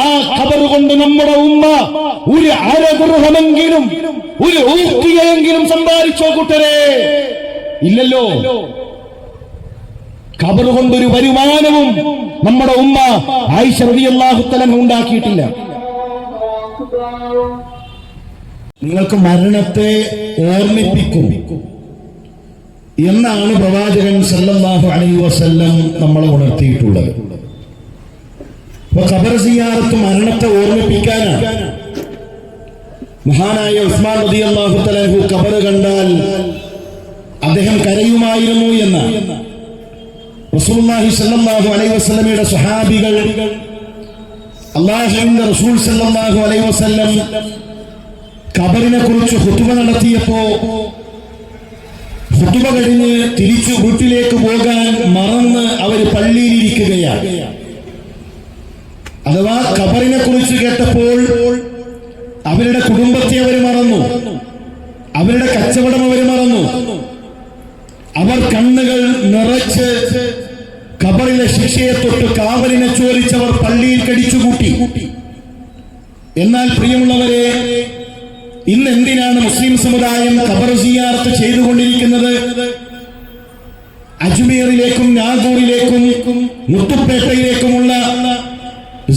ആ ഖബർ കൊണ്ട് നമ്മുടെ ഉമ്മ ഒരു അരഗൃഹമെങ്കിലും, ഒരു ഊക്കിയെങ്കിലും സമ്പാദിച്ചോ കൂട്ടരെ? ഇല്ലല്ലോ. ഖബർ കൊണ്ടൊരു വരുമാനവും നമ്മുടെ ഉമ്മ ആയിഷ റളിയല്ലാഹു തആല ഉണ്ടാക്കിയിട്ടില്ല. നിങ്ങൾക്ക് മരണത്തെ ഓർമ്മിപ്പിക്കും എന്നാണ് പ്രവാചകൻ സല്ലല്ലാഹു അലൈഹി വസല്ലം നമ്മളെ ഉണർത്തിയിട്ടുള്ളത്. ഖബർ സിയാറത്ത് മരണത്തെ ഓർമ്മിപ്പിക്കാനാണ്. മഹാനായ ഉസ്മാൻ റളിയല്ലാഹു തആല ഖബർ കണ്ടാൽ അദ്ദേഹം കരയുമായിരുന്നു എന്ന് റസൂലുള്ളാഹി സ്വല്ലല്ലാഹു അലൈഹി വസല്ലമയുടെ സ്വഹാബികൾ അല്ലാഹുവിന്റെ റസൂൽ സല്ലല്ലാഹു അലൈഹി വസല്ലം ഖബറിനെ കുറിച്ച് ഖുതുബ നടത്തിയപ്പോ ഖുതുബ കഴിഞ്ഞ് തിരിച്ചു വീട്ടിലേക്ക് പോകാൻ മറന്ന് അവര് പള്ളിയിലിരിക്കുകയാണ്. അഥവാ ഖബറിനെ കുറിച്ച് കേട്ടപ്പോൾ അവരുടെ കുടുംബത്തെ അവർ മറന്നു, അവരുടെ കച്ചവടം അവർ മറന്നു. അവർ കണ്ണുകൾ നിറച്ച് ഖബറിലെ ശിക്ഷയെ തൊട്ട് കാവലിനെ ചോദിച്ചവർ പള്ളിയിൽ കടിച്ചുകൂട്ടി. എന്നാൽ പ്രിയമുള്ളവരെ, ഇന്ന് എന്തിനാണ് മുസ്ലിം സമുദായം ഖബർ സിയാറത്ത് ചെയ്തുകൊണ്ടിരിക്കുന്നത്? അജ്മീറിലേക്കും നാഗൂറിലേക്കും മുത്തുപ്പേട്ടയിലേക്കുമുള്ള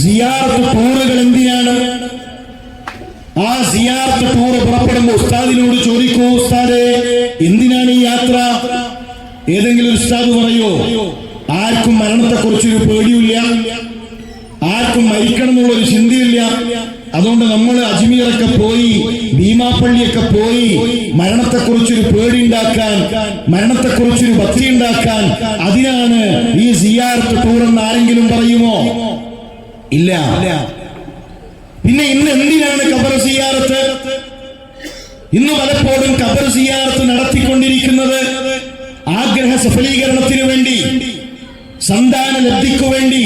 സിയാറത്ത് ടൂറുകൾ എന്തിനാണ്? ആ സിയാറത്ത് ടൂർ പുറപ്പെടുമ്പോൾ ഉസ്താദിനോട് ചോദിക്കൂ, ഉസ്താദേ എന്തിനാണ് ഈ യാത്ര? ഏതെങ്കിലും ഉസ്താദ് പറയോ? ആർക്കും മരണത്തെക്കുറിച്ചൊരു പേടിയില്ല, ആർക്കും മരിക്കണം എന്നുള്ളൊരു ചിന്തയില്ല. അതുകൊണ്ട് നമ്മൾ അജ്മീറൊക്കെ പോയി, ഭീമാപ്പള്ളിയൊക്കെ പോയി മരണത്തെക്കുറിച്ചൊരു പേടി ഉണ്ടാക്കാൻ, മരണത്തെക്കുറിച്ചൊരു ഭക്തി ഉണ്ടാക്കാൻ, അതിനാണ് ഈ സിയാറത്ത് ടൂർ എന്ന് ആരെങ്കിലും പറയുമോ? ഇല്ല. പിന്നെ ഇന്ന് എന്തിനാണ് ഖബർ സിയാറത്ത്? ഇന്ന് പലപ്പോഴും ഖബർ സിയാറത്ത് നടത്തിക്കൊണ്ടിരിക്കുന്നത് ആഗ്രഹ സഫലീകരണത്തിനു വേണ്ടി, സന്താന ലബ്ധിക്കു വേണ്ടി,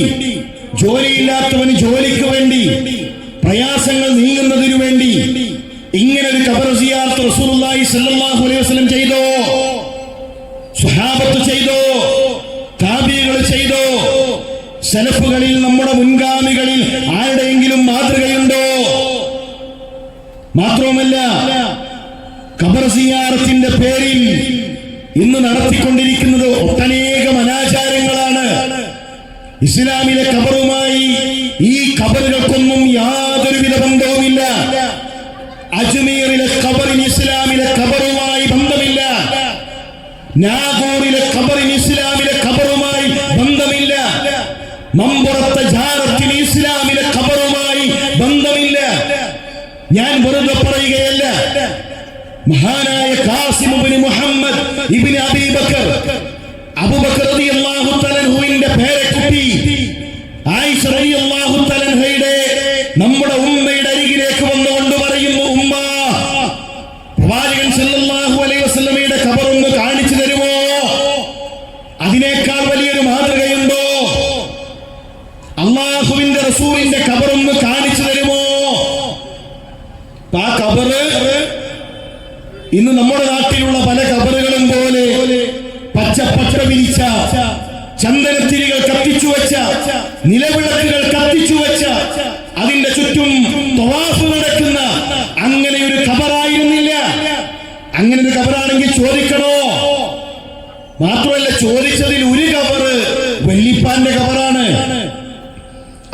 ജോലിയില്ലാത്തവന് ജോലിക്ക് വേണ്ടി, പ്രയാസങ്ങൾ നീങ്ങുന്നതിനു വേണ്ടി. ഇങ്ങനെ ഒരു ഖബർ സിയാറത്ത് റസൂലുള്ളാഹി സ്വല്ലല്ലാഹു അലൈഹി വസല്ലം ചെയ്തോ? സ്വഹാബത്ത് ചെയ്തോ? താബിഈകൾ ചെയ്തോ? സലഫുകളിൽ നമ്മുടെ മുൻഗാമികളിൽ ആരുടെയെങ്കിലും മാതൃകയുണ്ടോ? മാത്രവുമല്ല, ഖബർ സിയാറത്തിന്റെ പേരിൽ ഇന്ന് നടത്തിക്കൊണ്ടിരിക്കുന്നത് ഒട്ടനേകം അനാചാരങ്ങളാണ്. ഇസ്ലാമിലെ ഖബറുമായി ഈ ഖബറുകൾക്കൊന്നും യാതൊരുവിധ ബന്ധവുമില്ല. അജ്മീറിലെ ഖബറിന് ഇസ്ലാമിലെ ഖബറുമായി ബന്ധമില്ല. നാഗൂറിലെ ഖബറിന് ഇസ്ലാമിലെ ഖബറുമായി ബന്ധമില്ല. മമ്പുറത്തെ ജാറത്തിന് ഇസ്ലാമിലെ ഖബറുമായി ബന്ധമില്ല. ഞാൻ വെറുതെ പറയുകയല്ല. മഹാനായ ഖാസിം ഇബ്നു മുഹമ്മദ് ഇബ്നു അബീ ബക്കർ, അബൂബക്കർ റളിയല്ലാഹു തആല അൻഹുവിന്റെ പേരക്കുട്ടി ആയിഷ റളിയല്ലാഹു തആല അൻഹയുടെ നമ്മുടെ ഉമ്മയുടെ അരികിലേക്ക് വന്നുകൊണ്ട് പറയുന്നു, ഉമ്മ, പ്രവാചകൻ സല്ലല്ലാഹു അലൈഹി വസല്ലമയുടെ ഖബർ ഒന്ന് കാണിച്ചു തരുമോ? അതിനേക്കാൾ വലിയൊരു മാതൃകയുണ്ടോ? അല്ലാഹുവിന്റെ റസൂലിന്റെ ഖബർ ഒന്ന് കാണിച്ചു തരുമോ? ആ ഖബർ ഇന്ന് നമ്മുടെ നാട്ടിലുള്ള പല ഖബറുകളും പോലെ പച്ചപ്പട്ട വിരിച്ച, ചന്ദനത്തിരികൾ കത്തിച്ചു വെച്ച, നിലവിളക്കുകൾ കത്തിച്ചു വെച്ച, അതിന്റെ ചുറ്റും തവാഫ് നടക്കുന്ന അങ്ങനെ ഒരു ഖബറായിരുന്നില്ല. അങ്ങനെ ഒരു ഖബറാണെങ്കിൽ ചോദിക്കണോ? മാത്രമല്ല, ചോദിച്ചതിൽ ഒരു ഖബർ വല്ലിപ്പാന്റെ ഖബറാണ്,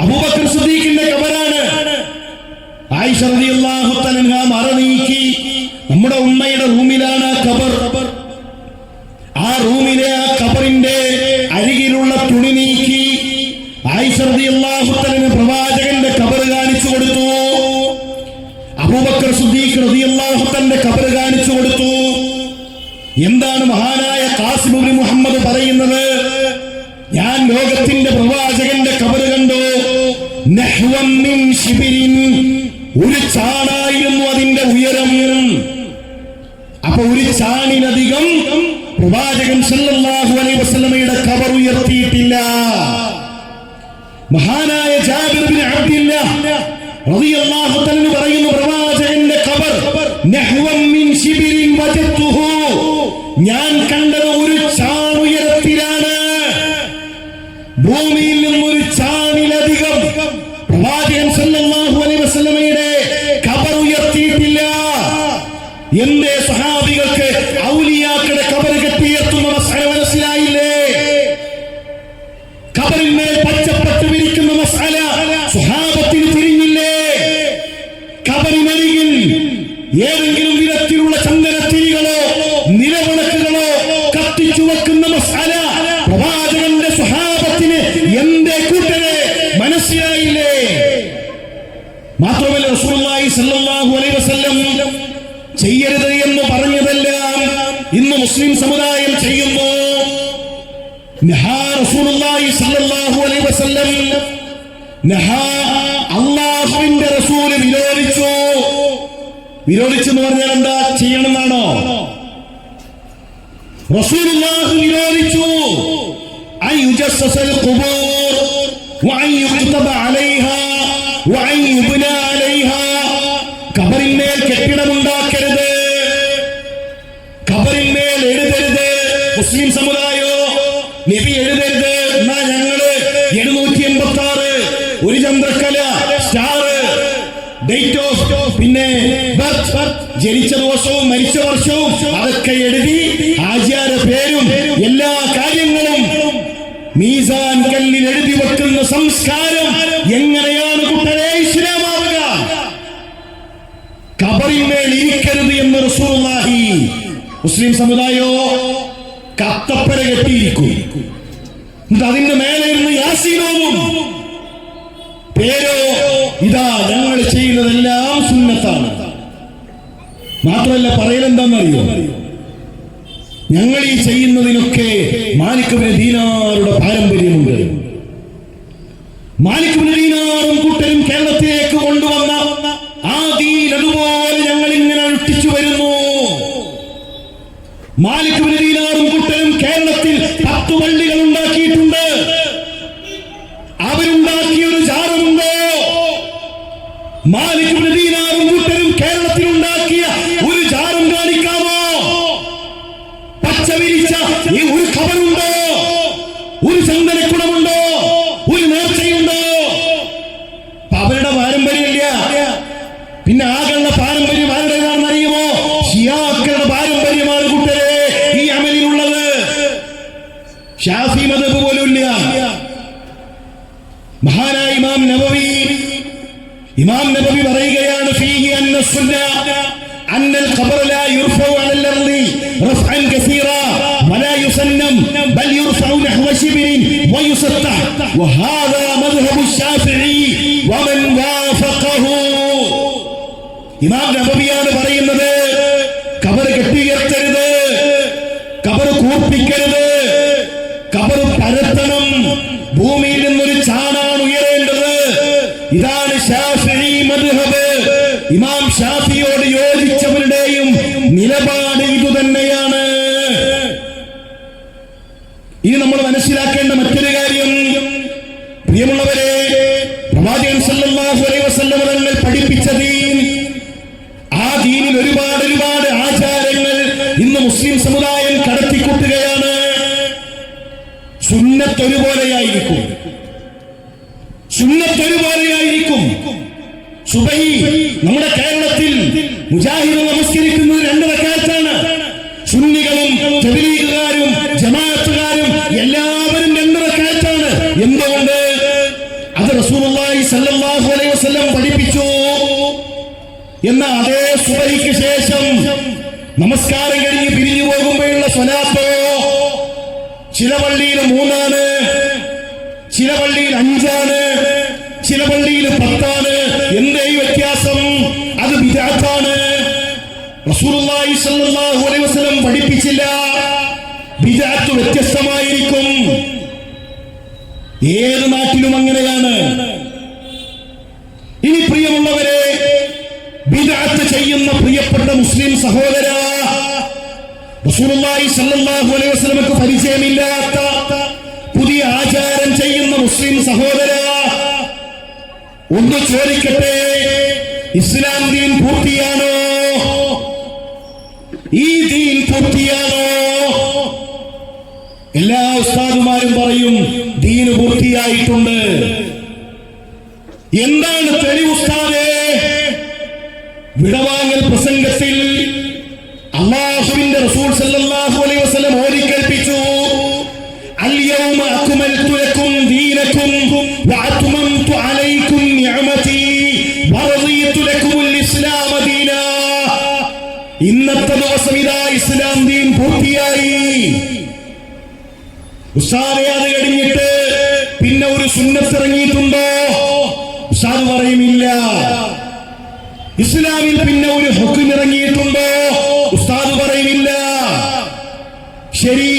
അബൂബക്കർ സിദ്ദീഖിന്റെ ഖബറാണ്. ആയിഷ റളിയല്ലാഹു തആല അൻഹ മറനീക്കി നമ്മുടെ ഉമ്മയുടെ റൂമിലാണ് ഖബർ. ആ റൂമിലെ ആ ഖബറിന്റെ അരികിലുള്ള തുണി നീക്കി ആയിഷ റളിയല്ലാഹു തആല പ്രവാചകന്റെ ഖബർ കാണിച്ചു കൊടുത്തു. അബൂബക്കർ സിദ്ദീഖ് റളിയല്ലാഹു തആലയുടെ ഖബർ കാണിച്ചു കൊടുത്തു. എന്താണ് മഹാനായ ഖാസിം ഇബ്നു മുഹമ്മദ് പറയുന്നത്? ഞാൻ ലോകത്തിന്റെ പ്രവാചകന്റെ ഖബർ കണ്ടു. നഹ്വൻ മിൻ ശിബിരിൻ, ഒരു ചാണായിരുന്നു അതിന്റെ ഉയരം. അപ്പൊ ഒരു ചാണിലധികം പ്രവാചകൻ സല്ലല്ലാഹു അലൈഹി വസല്ലമയുടെ ഖബർ ഉയർത്തിയിട്ടില്ല. മഹാനായ ജാബിർ ഇബ്നു അബ്ദില്ലാഹ് റളിയല്ലാഹു തആല പറയുന്നു, പ്രവാചകന്റെ ഖബർ നഹ്വൻ മിൻ ശിബിരിൻ വജത്തുഹു, ഞാൻ കണ്ടത് ഒരു ചാണുയരത്തിലാണ്. ഭൂമിയിൽ നിന്നും ഒരു ചാണിലധികം പ്രവാചകൻ സല്ലല്ലാഹു അലൈഹി വസല്ലമയുടെ ഖബർ ഉയർത്തിയിട്ടില്ല. എന്റെ സഹാബികൾക്ക് ഔലിയാക്കളുടെ ഖബർ കെട്ടിയുയർത്തുന്ന മസ്അല മനസ്സിലായില്ലേ? ഖബറിന്മേൽ പച്ചപ്പട്ട് വിരിക്കുന്ന മസ്അല സ്വഹാബത്തിന് തിരിഞ്ഞില്ലേ? ഖബറിനരികിൽ ഏതെങ്കിലും വിധത്തിലുള്ള ചന്ദനത്തിരികളോ നിലവിളക്കുകളോ കത്തിച്ചു വെക്കുന്ന മസ്അല പ്രവാചകന്റെ സ്വഹാബത്തിന് എന്റെ കൂട്ടരെ മനസ്സിലായില്ലേ? മാത്രമല്ല, റസൂലുള്ളാഹി സ്വല്ലല്ലാഹു അലൈഹി വസല്ലം ചെയ്യരുത് എന്ന് പറഞ്ഞതെല്ലാം ഇന്ന് മുസ്ലിം സമുദായം ചെയ്യുന്നു. നഹാ റസൂലുള്ളാഹി സ്വല്ലല്ലാഹു അലൈഹി വസല്ലം നഹാ വിരോധിച്ചെന്ന് പറഞ്ഞാൽ എന്താ ചെയ്യണമെന്നാണോ? റസൂലുള്ളാഹി വിരോധിച്ചു അൻ യുജസ്സസൽ ഖുബൂർ വഅൻ യുക്തബ അലൈഹാ വഅൻ യുബ്ന അലൈഹാ. ഖബറിന്മേൽ കെട്ടിടമുണ്ടാക്കരുത്, ഖബറിന്മേൽ എഴുതരുത്. മുസ്ലിം സമുദായോ നബി എഴുതരുത്. എന്നാ ഞങ്ങള് 786 ഒരു ചന്ദ്രക്കല, സ്റ്റാർ, ഡേറ്റ് ഓഫ്, പിന്നെ ജനിച്ച ദിവസവും മരിച്ച വർഷവും അതൊക്കെ എഴുതി ആചാര പേരും എല്ലാ കാര്യങ്ങളും മീസാൻ കല്ലിൽ എഴുതി വെക്കുന്ന സംസ്കാരം എങ്ങനെയാണ് കുട്ടരെ ഇസ്ലാമാവുക? ഖബറിന്മേൽ ഇരിക്കരുത് എന്ന് റസൂലുള്ളാഹി. മുസ്ലിം സമുദായോ കത്തപ്പര കെട്ടിയിരിക്കും, അതിന്റെ മേലെ ഇരുന്ന് യാസീനോവും. പേരോ ഇതാ ഞങ്ങൾ ചെയ്യുന്നതെല്ലാം സുന്നത്താണ്. മാത്രമല്ല പറയലെന്താണെന്നറിയോ? ഞങ്ങൾ ഈ ചെയ്യുന്നതിനൊക്കെ മാലിക് ഇബ്നു ദീനാറുടെ പാരമ്പര്യമുണ്ട്. മാലിക് ഇബ്നു ദീനാറും കൂട്ടരും കേരളത്തിലേക്ക് കൊണ്ടുവന്ന ആ ദീൻ അതുപോലെ ഞങ്ങൾ ഇങ്ങനെ അനുഷ്ഠിച്ചു വരുന്നു. മാലിക് ഇബ്നു ദീനാറും കൂട്ടരും കേരളത്തിൽ 10 പള്ളികൾ ഉണ്ടാക്കിയിട്ടുണ്ട്. അവരുണ്ടാക്കിയ ഒരു ജാറമുണ്ടോ? മാലിക് ഇബ്നു ദീനാറും കൂട്ടരും കേരളത്തിൽ ഉണ്ടാക്കിയ ഒരു ജാറും കാണിക്കാമോ? പച്ച വിരിച്ച ഈ ഒരു ഖബറുണ്ടോ? ഒരു ചന്ദനക്കുടമുണ്ടോ? ഒരു നേർച്ചയുണ്ടോ? അവരുടെ പാരമ്പര്യമില്ല. പിന്നെ ആകെയുള്ള പാരമ്പര്യം ആരുടേതാണെന്ന് അറിയുമോ? ഷിയാക്കളുടെ പാരമ്പര്യമാണ് കൂട്ടരെ ഈ അമലിനുള്ളത്. ഷാഫി മദ്ഹബ് പോലും ഇല്ല. മഹാനായ ഇമാം നബവി പറയുകയാണ് ഫീഹി അന്ന സുന്നത അന്നൽ ഖബർ ലാ യുർഫഉ അലൽ അർളി റഫ്അൻ കസീറ വലാ യുസന്നം ബൽ യുർഫഉ നഹ്വ ശിബ്രിൻ വയുസത്തഹ വഹാദാ മദ്ഹബു ശാഫിഈ വമൻ വാഫഖഹു. ഇമാം നബവിയാണ് പറയുന്നത്, ഖബർ കെട്ടിയുയർത്തരുത്, ഖബർ കൂർപ്പിക്കരുത്, ഖബർ പരത്തണം, ഭൂമിയിൽ നിന്നൊരു ചാണാണ് ഉയരേണ്ടത്. ഇതാണ് ശാഫിഈ മദ്ഹബ്. ഇമാം ഷാഫിയോട് യോജിച്ചവരുടെയും നിലപാട് ഇതുതന്നെയാണ്. ഇനി നമ്മൾ മനസ്സിലാക്കേണ്ട മറ്റൊരു കാര്യം, പ്രിയമുള്ളവരെ, പ്രവാചകൻ സല്ലല്ലാഹു അലൈഹി വസല്ലം തങ്ങൾ പഠിപ്പിച്ച ദീൻ, ആ ദീനിൽ ഒരുപാട് ആചാരങ്ങൾ ഇന്ന് മുസ്ലിം സമുദായം കടത്തിക്കൂട്ടുകയാണ്. സുന്നത്ത് ഒരുപോലെയായിരിക്കും. സുബഹി നമ്മുടെ കേരളത്തിൽ മുജാഹിദ് നമസ്കരിക്കുന്നത് 2 റക്അത്താണ്. സുന്നികളും തബ്ലീഗുകാരും ജമാഅത്തുകാരും എല്ലാവരും 2 റക്അത്താണ്. എന്തുകൊണ്ട്? അത് റസൂലുള്ളാഹി സ്വല്ലല്ലാഹു അലൈഹി വസല്ലം പഠിപ്പിച്ചു. എന്ന അതേ സുബഹിക്ക് ശേഷം നമസ്കാരം കഴിഞ്ഞ് പിരിഞ്ഞു പോകുമ്പോഴുള്ള സ്വലാത്തോ ചില പള്ളിയിൽ 3 ആണ്, ചില പള്ളിയിൽ 5 ആണ്, ചില പള്ളിയിൽ 10 ആണ്. എന്തേ വ്യത്യാസം? അത് ബിദ്അത്താണ്. റസൂലുള്ളാഹി സ്വല്ലല്ലാഹു അലൈഹി വസല്ലം പഠിപ്പിച്ചില്ല. ബിദ്അത്ത് വ്യത്യസ്തമായിരിക്കും. ഏത് നാട്ടിലും അങ്ങനെയാണ്. ഇനി പ്രിയമുള്ളവരെ, ബിദ്അത്ത് ചെയ്യുന്ന പ്രിയപ്പെട്ട മുസ്ലിം സഹോദരാ, റസൂലുള്ളാഹി സ്വല്ലല്ലാഹു അലൈഹി വസല്ലമക്ക് പരിചയമില്ലാത്ത പുതിയ ആചാരം ചെയ്യുന്ന മുസ്ലിം സഹോദരാ, ഒന്ന് ചോദിക്കട്ടെ, ഇസ്ലാം ദീൻ പൂർത്തിയാണോ? ഈ ദീൻ പൂർത്തിയാണോ? എല്ലാ ഉസ്താദുമാരും പറയും ദീന് പൂർത്തിയായിട്ടുണ്ട്. എന്താണ് തെളിവ് ഉസ്താദേ? വിടവാങ്ങൽ പ്രസംഗത്തിൽ അല്ലാഹുവിന്റെ റസൂൽ സല്ലല്ലാഹു അലൈഹി വസല്ലം ഓതിക്കേൽപ്പിച്ചു, അൽയൗമ അക്മൽതു ലക്കും ദീനക്കും വഅത്മംതു അലൈക്കും നിഅമതി വറദിതു ലക്കുമുൽ ഇസ്ലാമ ദീനാ. ഇന്നത്തെ ദിവസം ഇതാ ഇസ്ലാം ദീൻ പൂർത്തിയായി. ഉസ്താദേ, അത് കഴിഞ്ഞിട്ട് പിന്നെ ഒരു സുന്നത്ത് ഇറങ്ങിയിട്ടുണ്ടോ? ഉസ്താദ് പറയുമില്ല. ഇസ്ലാമിൽ പിന്നെ ഒരു ഹുക്ം ഇറങ്ങിയിട്ടുണ്ടോ? ഉസ്താദ് പറയുന്നില്ല. ശരി,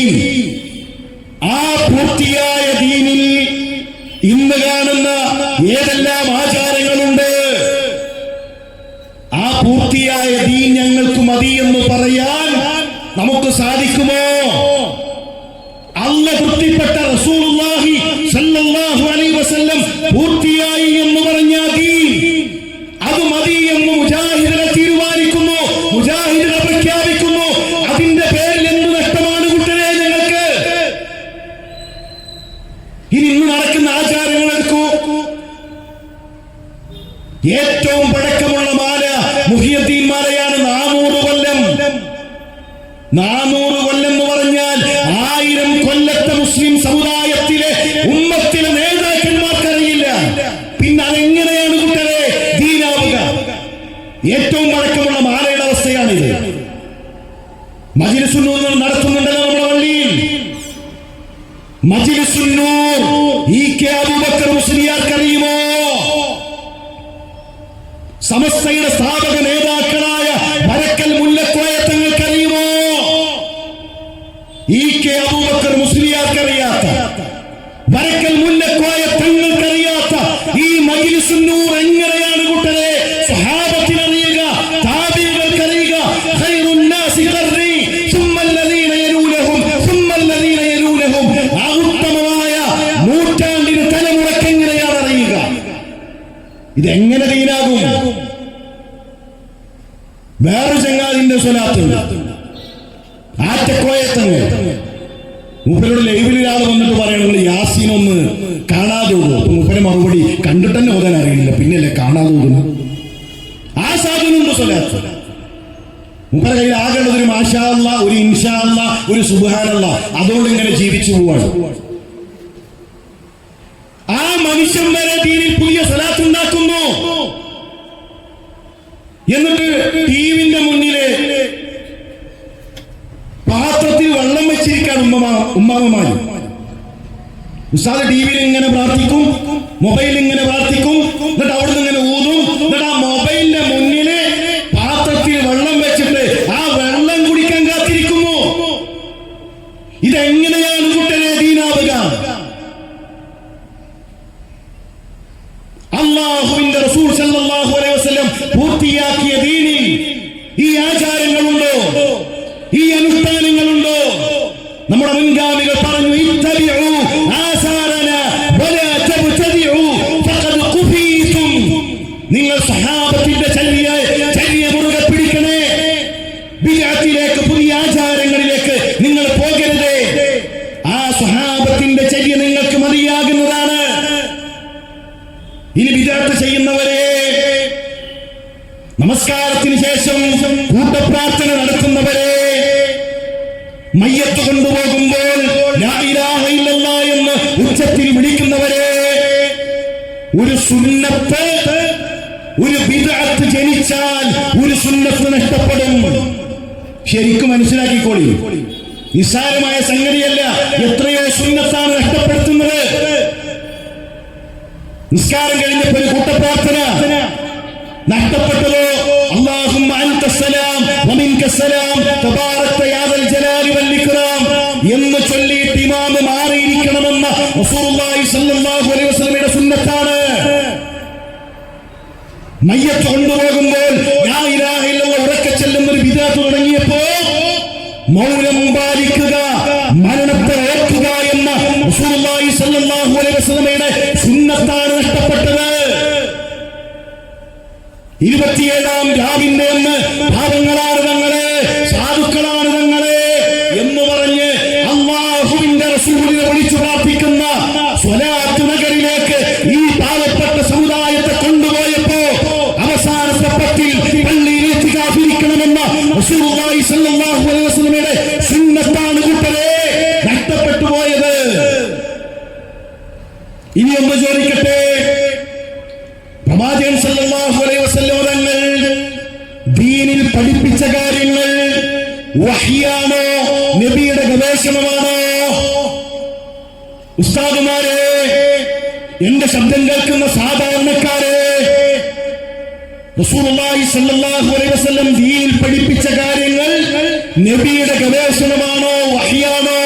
ആ പൂർത്തിയായ ദീനിൽ ഇന്ന് കാണുന്ന ഏതെല്ലാം ആചാരങ്ങളുണ്ട്? ആ പൂർത്തിയായ നമുക്ക് സാധിക്കുമോ? അല്ലാഹു തൃപ്തിപ്പെട്ട റസൂലുള്ളാഹി സ്വല്ലല്ലാഹു അലൈഹി വസല്ലം പൂർത്തിയായി എന്ന് പറഞ്ഞാൽ അത് മതി എന്ന് മുജാഹിദുകൾ തീരുമാനിക്കുന്നു, മുജാഹിദുകൾ പ്രഖ്യാപിക്കുന്നു. അതിന്റെ പേരിൽ എന്ത് നഷ്ടമാണ് കൂട്ടരെ ഞങ്ങൾക്ക്? ഇനി ഇന്ന് നടക്കുന്ന ആചാരങ്ങൾ എടുക്കൂ. ഏറ്റവും പഴക്കമുള്ള മാല മുഹിയുദ്ദീൻ മാലയാണ്. 400 കൊല്ലം. 400 കൊല്ലം എന്ന് പറഞ്ഞാൽ 1000 കൊല്ലത്തെ മുസ്ലിം സമുദായത്തിലെ ഉമ്മത്തിലെ നേതാക്കന്മാർക്കറിയില്ല. പിന്നെ അതെങ്ങനെയാണ് കുട്ടരെ ദീനാവുക? ഏറ്റവും പഴക്കമുള്ള മാലയുടെ അവസ്ഥയാണിത്. മജ്‌ലിസുൻ നൂർ നടത്തുന്നുണ്ടല്ലോ നമ്മുടെ പള്ളിയിൽ. മജ്‌ലിസുൻ നൂർ ഇ.കെ. അബൂബക്കർ മുസ്ലിയാർക്കറിയുമോ? സമസ്തയുടെ സ്ഥാപക നേതാക്കളായ വരക്കൽ മുല്ലക്കോയ തങ്ങൾക്കറിയുമോ? ഇ.കെ. അബൂബക്കർ മുസ്ലിയാർക്കറിയാത്ത, വരക്കൽ മുല്ലക്കോയ തങ്ങൾക്കറിയാത്ത ഈ മജ്‌ലിസുൻ നൂർ എങ്ങനെയാണ് കൂട്ടരെ സ്വഹാബത്തിനറിയുക, താബിഈകൾക്കറിയുക? ഖൈറുൻ നാസി ഖർനി സുമ്മല്ലദീന യലൂനഹും സുമ്മല്ലദീന യലൂനഹും. ആ ഉത്തമമായ നൂറ്റാണ്ടിന് തലമുറക്ക് എങ്ങനെയാണ് അറിയുക? ഇതെങ്ങനെ ദീനാകും? വേറെ ചങ്ങാതിന്റെ സ്വലാത്തുണ്ട്, ആറ്റക്കോയത്തങ്ങൾ. മൂപ്പരോട് ലൈവിൽ ഒരാൾ വന്നിട്ട് പറയണമെങ്കിൽ യാസീൻ ഒന്ന് കാണാതെ ഓടും. മൂപ്പരെ മറുപടി കണ്ടിട്ട് തന്നെ ഓതാൻ അറിയില്ല, പിന്നല്ലേ കാണാതെ ഓടുന്നു. ആ സാധനമുണ്ട് സ്വലാത്ത്. മൂപ്പരെ കയ്യിൽ ആകേണ്ടത് ഒരു മാഷാ അല്ലാഹ്, ഒരു ഇൻഷാ അല്ലാഹ്, ഒരു സുബ്ഹാനല്ലാഹ്. അതുകൊണ്ട് ഇങ്ങനെ ജീവിച്ചു പോവാണ്. ആ മനുഷ്യൻ വരെ ദീനിൽ പുതിയ സ്വലാത്ത് ഉണ്ടാക്കുന്നു. എന്നിട്ട് ടിവിന്റെ മുന്നിലെ പാത്രത്തിൽ വെള്ളം വെച്ചിരിക്കാണ് ഉമ്മാമ്മമാര്. ഉസ്താദ് ടിവിയിൽ ഇങ്ങനെ പ്രാർത്ഥിക്കും, മൊബൈലിൽ ഇങ്ങനെ പ്രാർത്ഥിക്കും, എന്നിട്ട് അവിടുന്ന് ഇങ്ങനെ ഊതും. എന്നിട്ട് ആ മൊബൈലിന്റെ മുന്നില് പാത്രത്തിൽ വെള്ളം വെച്ചിട്ട് ആ വെള്ളം കുടിക്കാൻ കാത്തിരിക്കുന്നു. ഇതെങ്ങനെയാണ് കുട്ടനെ ദീനാവുക? അല്ലാഹുവിന്റെ റസൂൽ സല്ലല്ലാഹു അലൈഹി വസല്ലം പൂർത്തിയാക്കിയ ദീനിൽ ഈ ആചാരങ്ങളുണ്ടോ? ഈ അനുഷ്ഠാനങ്ങളുണ്ടോ? നമ്മുടെ മുൻഗാമികൾ പറഞ്ഞു, ഇത്തബിഉ ആസാറന വലാ തബ്തദിഉ ഫഖദ് ഖുഫീതും. നിങ്ങൾ സഹാബത്തിന്റെ ചര്യ മുറുകെ പിടിക്കണേ. ബിദ്അത്തിലേക്ക്, പുതിയ ആചാരങ്ങളിലേക്ക് നിങ്ങൾ പോകരുതേ. ആ സഹാബത്തിന്റെ ചര്യ നിങ്ങൾക്ക് മതിയാകുന്നതാണ്. ഇനി ബിദ്അത്ത് ചെയ്യുന്നവരെ, നമസ്കാരത്തിന് ശേഷം കൂട്ടപ്രാർത്ഥന നടത്തുന്നവരെ, മയ്യത്ത് കൊണ്ടുപോകുമ്പോൾ ലാ ഇലാഹ ഇല്ലല്ലാഹ് എന്ന് ഉച്ചത്തിൽ വിളിക്കുന്നവരെ, ഒരു സുന്നത്ത്, ഒരു ബിദ്അത്ത് ജനിച്ചാൽ ഒരു സുന്നത്ത് നഷ്ടപ്പെടും. ശരിക്കും മനസ്സിലാക്കിക്കോളി. നിസ്സാരമായ സംഗതിയല്ല. എത്രയോ സുന്നത്താണ് നഷ്ടപ്പെടുത്തുന്നത്. നിസ്കാരം കഴിഞ്ഞപ്പോൾ ഒരു കൂട്ടപ്രാർത്ഥന നഷ്ടപ്പെട്ടതോ? അല്ലാഹുമ്മ അൻതസ്സലാം വമിൻകസ്സലാം തബാറക്ത യാ ദൽ ജലാലി വൽ ഇക്റാം എന്ന് ചൊല്ലിയിട്ട് ഇമാം മാറിയിരിക്കണമെന്ന റസൂലുള്ളാഹി സ്വല്ലല്ലാഹു അലൈഹി വസല്ലമയുടെ സുന്നത്താണ്. മയ്യത്ത് കൊണ്ടുപോകുമ്പോൾ ലാ ഇലാഹ ഇല്ലല്ലാഹ് ഉറക്കെ ചെല്ലുന്ന ഒരു ബിദ്അത്ത് തുടങ്ങിയപ്പോ മൗനം പാലിക്കുക, മരണത്തെ ഓർക്കുക എന്ന റസൂലുള്ളാഹി സ്വല്ലല്ലാഹു അലൈഹി വസല്ലമയുടെ സുന്നത്താണ് നഷ്ടപ്പെട്ടത്. 27-ാം രാവിന്റെ അന്ന് പാവങ്ങളാണ് തങ്ങളെ, സാധുക്കളാണ് തങ്ങളെ എന്ന് പറഞ്ഞ് അല്ലാഹുവിന്റെ റസൂലിനെ വിളിച്ചു പ്രാർത്ഥിക്കുന്ന സ്വലാത്ത് നഗരിലേക്ക് ഈ പാവപ്പെട്ട സമുദായത്തെ കൊണ്ടുപോയപ്പോ അവസാനത്തെ പത്തിൽ പള്ളിയിൽ ഇത്തികാഫിരിക്കണമെന്ന റസൂലുള്ളാഹി സ്വല്ലല്ലാഹു അലൈഹി വസല്ലമയുടെ സുന്നത്താണ് കൂട്ടരെ നഷ്ടപ്പെട്ടു പോയത്. ഇനി ഒന്ന് ചോദിക്കട്ടെ, പ്രവാചകൻ സല്ലല്ലാഹു അലൈഹി വസല്ലം തങ്ങൾ ദീനിൽ പഠിപ്പിച്ച കാര്യങ്ങൾ വഹ്യാണോ, നബിയുടെ ഗവേഷണമാണോ? ഉസ്താദുമാരെ, എന്റെ ശബ്ദം കേൾക്കുന്ന സാധാരണക്കാരെ, റസൂലുള്ളാഹി സ്വല്ലല്ലാഹു അലൈഹി വസല്ലം ദീനിൽ പഠിപ്പിച്ച കാര്യങ്ങൾ നബിയുടെ ഗവേഷണമാണോ, വഹ്യാണോ?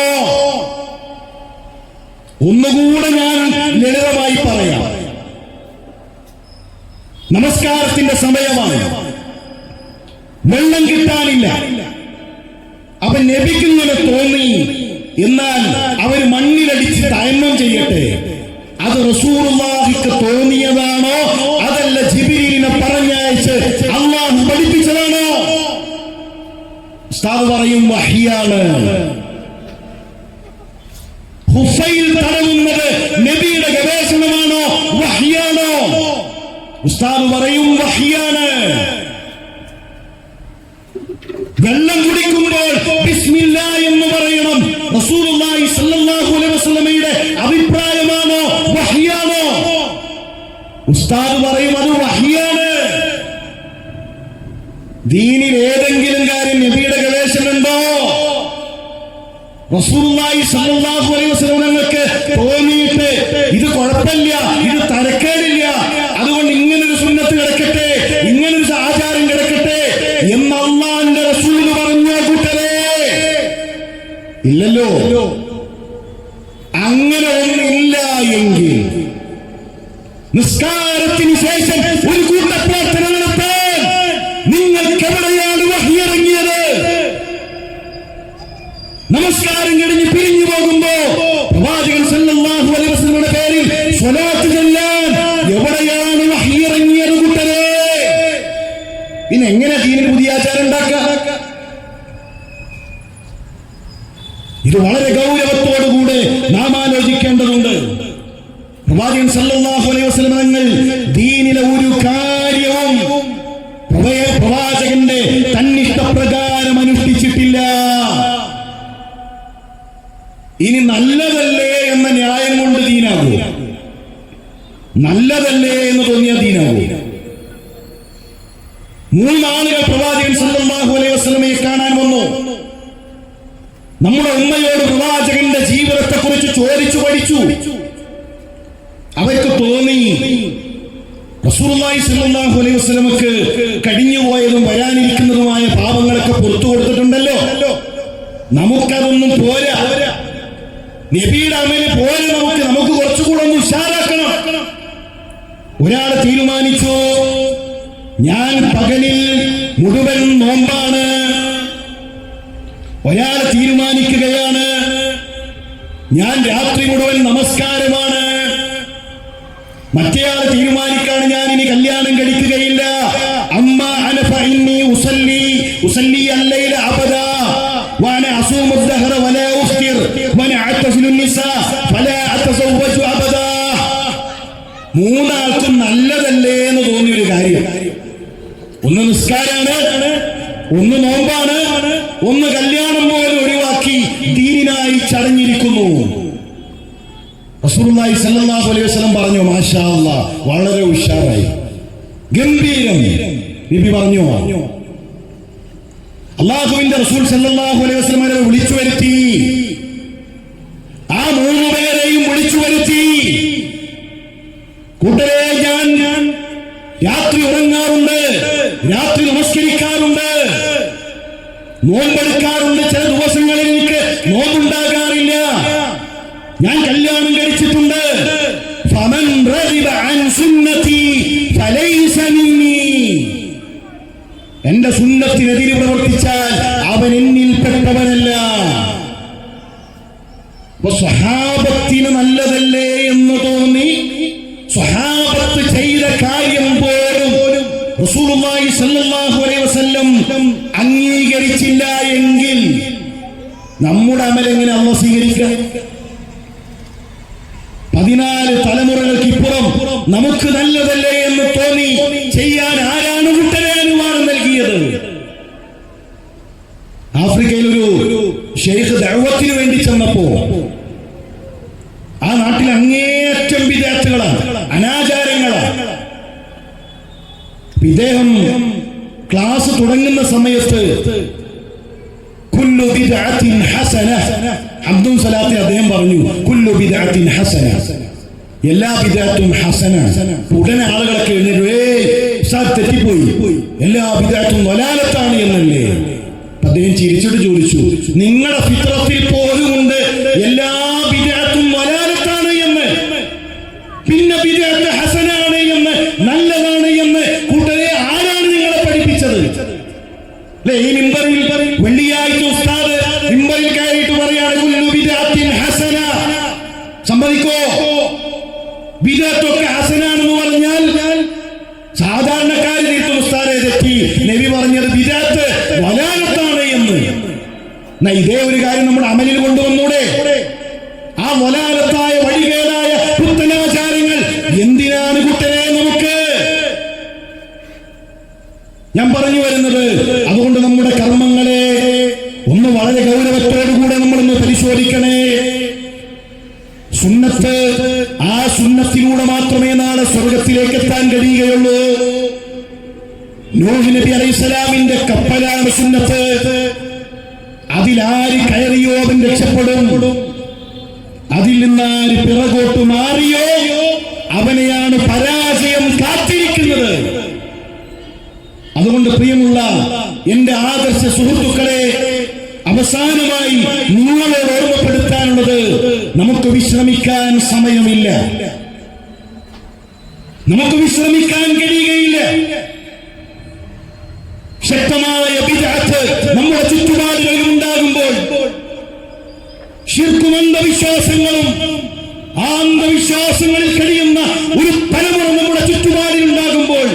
ഒന്നുകൂടെ ഞാൻ ലളിതമായി പറയാം. നമസ്കാരത്തിന്റെ സമയമാണ്, വെള്ളം കിട്ടാനില്ല. അപ്പൊ നബിക്കിങ്ങനെ തോന്നി, എന്നാൽ അവര് മണ്ണിലടിച്ച് തയമ്മം ചെയ്യട്ടെ. അത് റസൂലുള്ളാഹിക്ക് തോന്നിയതാണോ അതല്ല ജിബ്രീലിനെ പറഞ്ഞയച്ച് അല്ലാഹു പഠിപ്പിച്ചതാണോ? ഉസ്താദ് പറയും വഹ്യാണ്. ഹുഫൈൽ തടവുന്നത് നബിയുടെ ഗവേഷണമാണോ വഹ്യാണോ? ഉസ്താദ് പറയും വഹ്യാണ്. വെള്ളം കുടിക്കുമ്പോൾ ബിസ്മില്ലാ എന്ന് പറയണം. റസൂലുള്ളാഹി സ്വല്ലല്ലാഹു അലൈഹി വസല്ലമയുടെ അഭിപ്രായമാണോ വഹ്യാണോ? ഉസ്താദ് പറയും അത് വഹ്യാണ്. ദീനിൽ ഏതെങ്കിലും കാര്യം നബിയുടെ ഗവേഷണം ഉണ്ടോ? റസൂലുള്ളാഹി സ്വല്ലല്ലാഹു അലൈഹി വസല്ലം നിങ്ങൾക്ക് തോന്നിയിട്ട് ഇത് കുഴപ്പമില്ല, ഇത് തരക്കേടില്ല, അതുകൊണ്ട് ഇങ്ങനൊരു സുന്നത്ത് കിടക്കട്ടെ, ഇങ്ങനൊരു ആചാരം കിടക്കട്ടെ എന്ന് അല്ലാഹുവിന്റെ റസൂൽ പറഞ്ഞ കൂട്ടരെ ഇല്ലല്ലോ. അങ്ങനെ ഒന്നില്ല എങ്കിൽ നിസ്കാരത്തിന് ശേഷം ഒരു കൂട്ടപ്രാർത്ഥന നടത്താൻ നിങ്ങൾക്ക് എവിടെയാണ് വഹി ഇറങ്ങിയത്? നമസ്കാരം കഴിഞ്ഞ് പിരിഞ്ഞു പോകുമ്പോ പ്രവാചകൻ സല്ലല്ലാഹു അലൈഹി വസല്ലമയുടെ പേരിൽ സ്വലാത്ത് ചൊല്ലാൻ എവിടെയാണ് വഹി ഇറങ്ങിയത് കൂട്ടരെ? പിന്നെ എങ്ങനെ ദീനിൽ പുതിയ ആചാരം ഉണ്ടാക്കുക? ഇത് വളരെ ഗൗരവത്തോടുകൂടെ നാം ആലോചിക്കേണ്ടതുണ്ട്. പ്രവാചകൻ സല്ലല്ലാഹു അലൈഹി വസല്ലം തങ്ങൾ ദീനിലെ ഒരു കാര്യവും പ്രവാചകന്റെ തന്നിഷ്ടപ്രകാരം അനുഷ്ഠിച്ചിട്ടില്ല. ഇനി നല്ലതല്ലേ എന്ന ന്യായം കൊണ്ട് ദീനാകൂ, നല്ലതല്ലേ എന്ന് തോന്നിയ ദീനാകൂ. 3 ആളുകൾ പ്രവാചകൻ സല്ലല്ലാഹു അലൈഹി വസല്ലമയെ കാണാൻ വന്നു. നമ്മുടെ ഉമ്മയോട് പ്രവാചകന്റെ ജീവിതത്തെ കുറിച്ച് ചോദിച്ചു പഠിച്ചു. അവർക്ക് തോന്നി റസൂലുള്ളാഹി സ്വല്ലല്ലാഹു അലൈഹി വസല്ലമക്ക് കഴിഞ്ഞുപോയതും വരാനിരിക്കുന്നതുമായ പാപങ്ങളൊക്കെ പുറത്തു കൊടുത്തിട്ടുണ്ടല്ലോ, നമുക്കതൊന്നും പോരാ, നബിയുടെ അമല് പോലെ നമുക്ക് കുറച്ചുകൂടെ ഒന്ന് ഉഷാറാക്കണം. ഒരാൾ തീരുമാനിച്ചു, ഞാൻ പകലിൽ മുഴുവൻ നോമ്പാണ്. ഒരാൾ തീരുമാനിക്കുകയാണ്, ഞാൻ രാത്രി മുഴുവൻ നമസ്കാരമാണ്. മറ്റേയാൾ തീരുമാനിക്കാണ്, ഞാൻ ഇനി കല്യാണം കഴിക്കുകയില്ല. അമ്മ അന ഫഇന്നി ഉസല്ലി അല്ലൈല അബദാ വഅന അസൂമു الدهر ولا افطر وانا اعتزل النساء فلا اتزوج ابدا. 3 ആൾക്കും നല്ലതല്ലേ എന്ന് തോന്നിയ ഒരു കാര്യം. ഒന്ന് നിസ്കാരാണ്, ഒന്ന് നോമ്പാണ്, ഒന്ന് കല്യാണം പോലും ഒഴിവാക്കി ദീനിനായി ചടഞ്ഞിരിക്കുന്നു. റസൂലുള്ളാഹി സ്വല്ലല്ലാഹു അലൈഹി വസല്ലം പറഞ്ഞു, മാഷാ അല്ലാഹ്, വളരെ ഉഷാറായി, ഗംഭീരം. നബി പറഞ്ഞു, അല്ലാഹുവിന്റെ റസൂൽ സല്ലല്ലാഹു അലൈഹി വസല്ലം അവരെ വിളിച്ചു വരുത്തി. ആ 3 പേരെയും വിളിച്ചു വരുത്തി. കൂട്ടരെ, ഞാൻ രാത്രി ഉറങ്ങാറുണ്ട്, രാത്രി നമസ്കരിക്കാറുണ്ട്, നോമ്പെടുക്കാറുണ്ട്. ചില ദിവസങ്ങളിൽ എനിക്ക് നോമ്പുണ്ടാകാറില്ല. ഞാൻ കല്യാണം കഴിച്ചിട്ടുണ്ട്. ഫമൻ റഗിബ അൻ സുന്നതി ഫലൈസ മിന്നി. എന്റെ സുന്നത്തിനെതിരെ പ്രവർത്തിച്ചാൽ അവൻ എന്നിൽപ്പെട്ടവനല്ല. സ്വഹാബത്തിന് നല്ലതല്ലേ എന്ന് തോന്നി സ്വഹാബത്ത് ചെയ്ത കാര്യം പോലും റസൂലുള്ളാഹി സ്വല്ലല്ലാഹു അലൈഹി വസല്ലം അംഗീകരിച്ചില്ല എങ്കിൽ നമ്മുടെ അമൽ എങ്ങനെ അല്ലാഹു സ്വീകരിക്കുക? 14 തലമുറകൾക്ക് ഇപ്പുറം നമുക്ക് നല്ലതല്ലേ എന്ന് തോന്നി ചെയ്യാൻ ആരാണ് കൂട്ടരെ അനുവാദം നൽകിയത്? ആഫ്രിക്കയിൽ ഒരു ഷെയ്ഖ് ദഅവത്തിന് വേണ്ടി ചെന്നപ്പോ ആ നാട്ടിൽ അങ്ങേയറ്റം വിദ്യാർത്ഥികളാണ്, അനാചാരങ്ങളാണ്. ഇദ്ദേഹം ക്ലാസ് തുടങ്ങുന്ന സമയത്ത് കുല്ലു ബിദ്അത്തിൻ ഹസന, അബ്ദുൽ സലാത്തി അദ്ദേഹം പറഞ്ഞു, കുല്ലു ബിദ്അത്തിൻ ഹസന, എല്ലാ ബിദ്അത്തും ഹസന. ഉടനെ ആളുകളൊക്കെ എഴുന്നേറ്റ്, തെറ്റിപ്പോയി, എല്ലാ ബിദ്അത്തും വലാലത്താണ് എന്നല്ലേ? അദ്ദേഹം ചിരിച്ചിട്ട് ചോദിച്ചു, നിങ്ങളുടെ ഫിത്രത്തിൽ പോലും ഉണ്ട് എല്ലാ ബിദ്അത്തും വലാലത്താണ് എന്ന്, പിന്നെ ബിദ്അത്ത് ഹസനാണ് എന്ന്, നല്ലതാണ് എന്ന് കൂട്ടരെ ആരാണ് നിങ്ങളെ പഠിപ്പിച്ചത്? ഈ മിമ്പറിൽ വെള്ളിയാഴ്ച ഉസ്താദ് ഇതേ ഒരു കാര്യം നമ്മുടെ അമലിൽ കൊണ്ടുവന്നൂടെ? ആ വലാലത്തായ വഴികേടായ പുത്തനാചാരങ്ങൾ എന്തിനാണ് കുട്ടനെ നമുക്ക്? ഞാൻ പറഞ്ഞു വരുന്നത്, അതുകൊണ്ട് നമ്മുടെ കർമ്മങ്ങളെ ഒന്ന് വളരെ ഗൗരവത്തോടുകൂടെ നമ്മളൊന്ന് പരിശോധിക്കണേ. സുന്നത്ത്, ആ സുന്നത്തിലൂടെ മാത്രമേ നാളെ സ്വർഗത്തിലേക്ക് എത്താൻ കഴിയുകയുള്ളൂ. നൂഹ് നബി അലൈഹിസ്സലാമിന്റെ കപ്പലാണ് സുന്നത്ത്. അതിലാര് കയറിയോ അവൻ രക്ഷപ്പെടും. അതിൽ നിന്നാര് പിറകോട്ട് മാറിയോ അവനെയാണ് പരാജയം കാത്തിരിക്കുന്നത്. അതുകൊണ്ട് പ്രിയമുള്ള എന്റെ ആദർശ സുഹൃത്തുക്കളെ, അവസാനമായി നിങ്ങളോട് ഓർമ്മപ്പെടുത്താനുള്ളത്, നമുക്ക് വിശ്രമിക്കാൻ സമയമില്ല, നമുക്ക് വിശ്രമിക്കാൻ കഴിയുകയില്ല. ശക്തമായ ബിദ്അത്ത് നമ്മുടെ ചുറ്റുപാടുകളിൽ ഉണ്ടാകുമ്പോൾ, ശിർക്കും അന്ധവിശ്വാസങ്ങളും ആ അന്ധവിശ്വാസങ്ങളിൽ കഴിയുന്ന ഒരു തലമുറ നമ്മുടെ ചുറ്റുപാടിൽ ഉണ്ടാകുമ്പോൾ,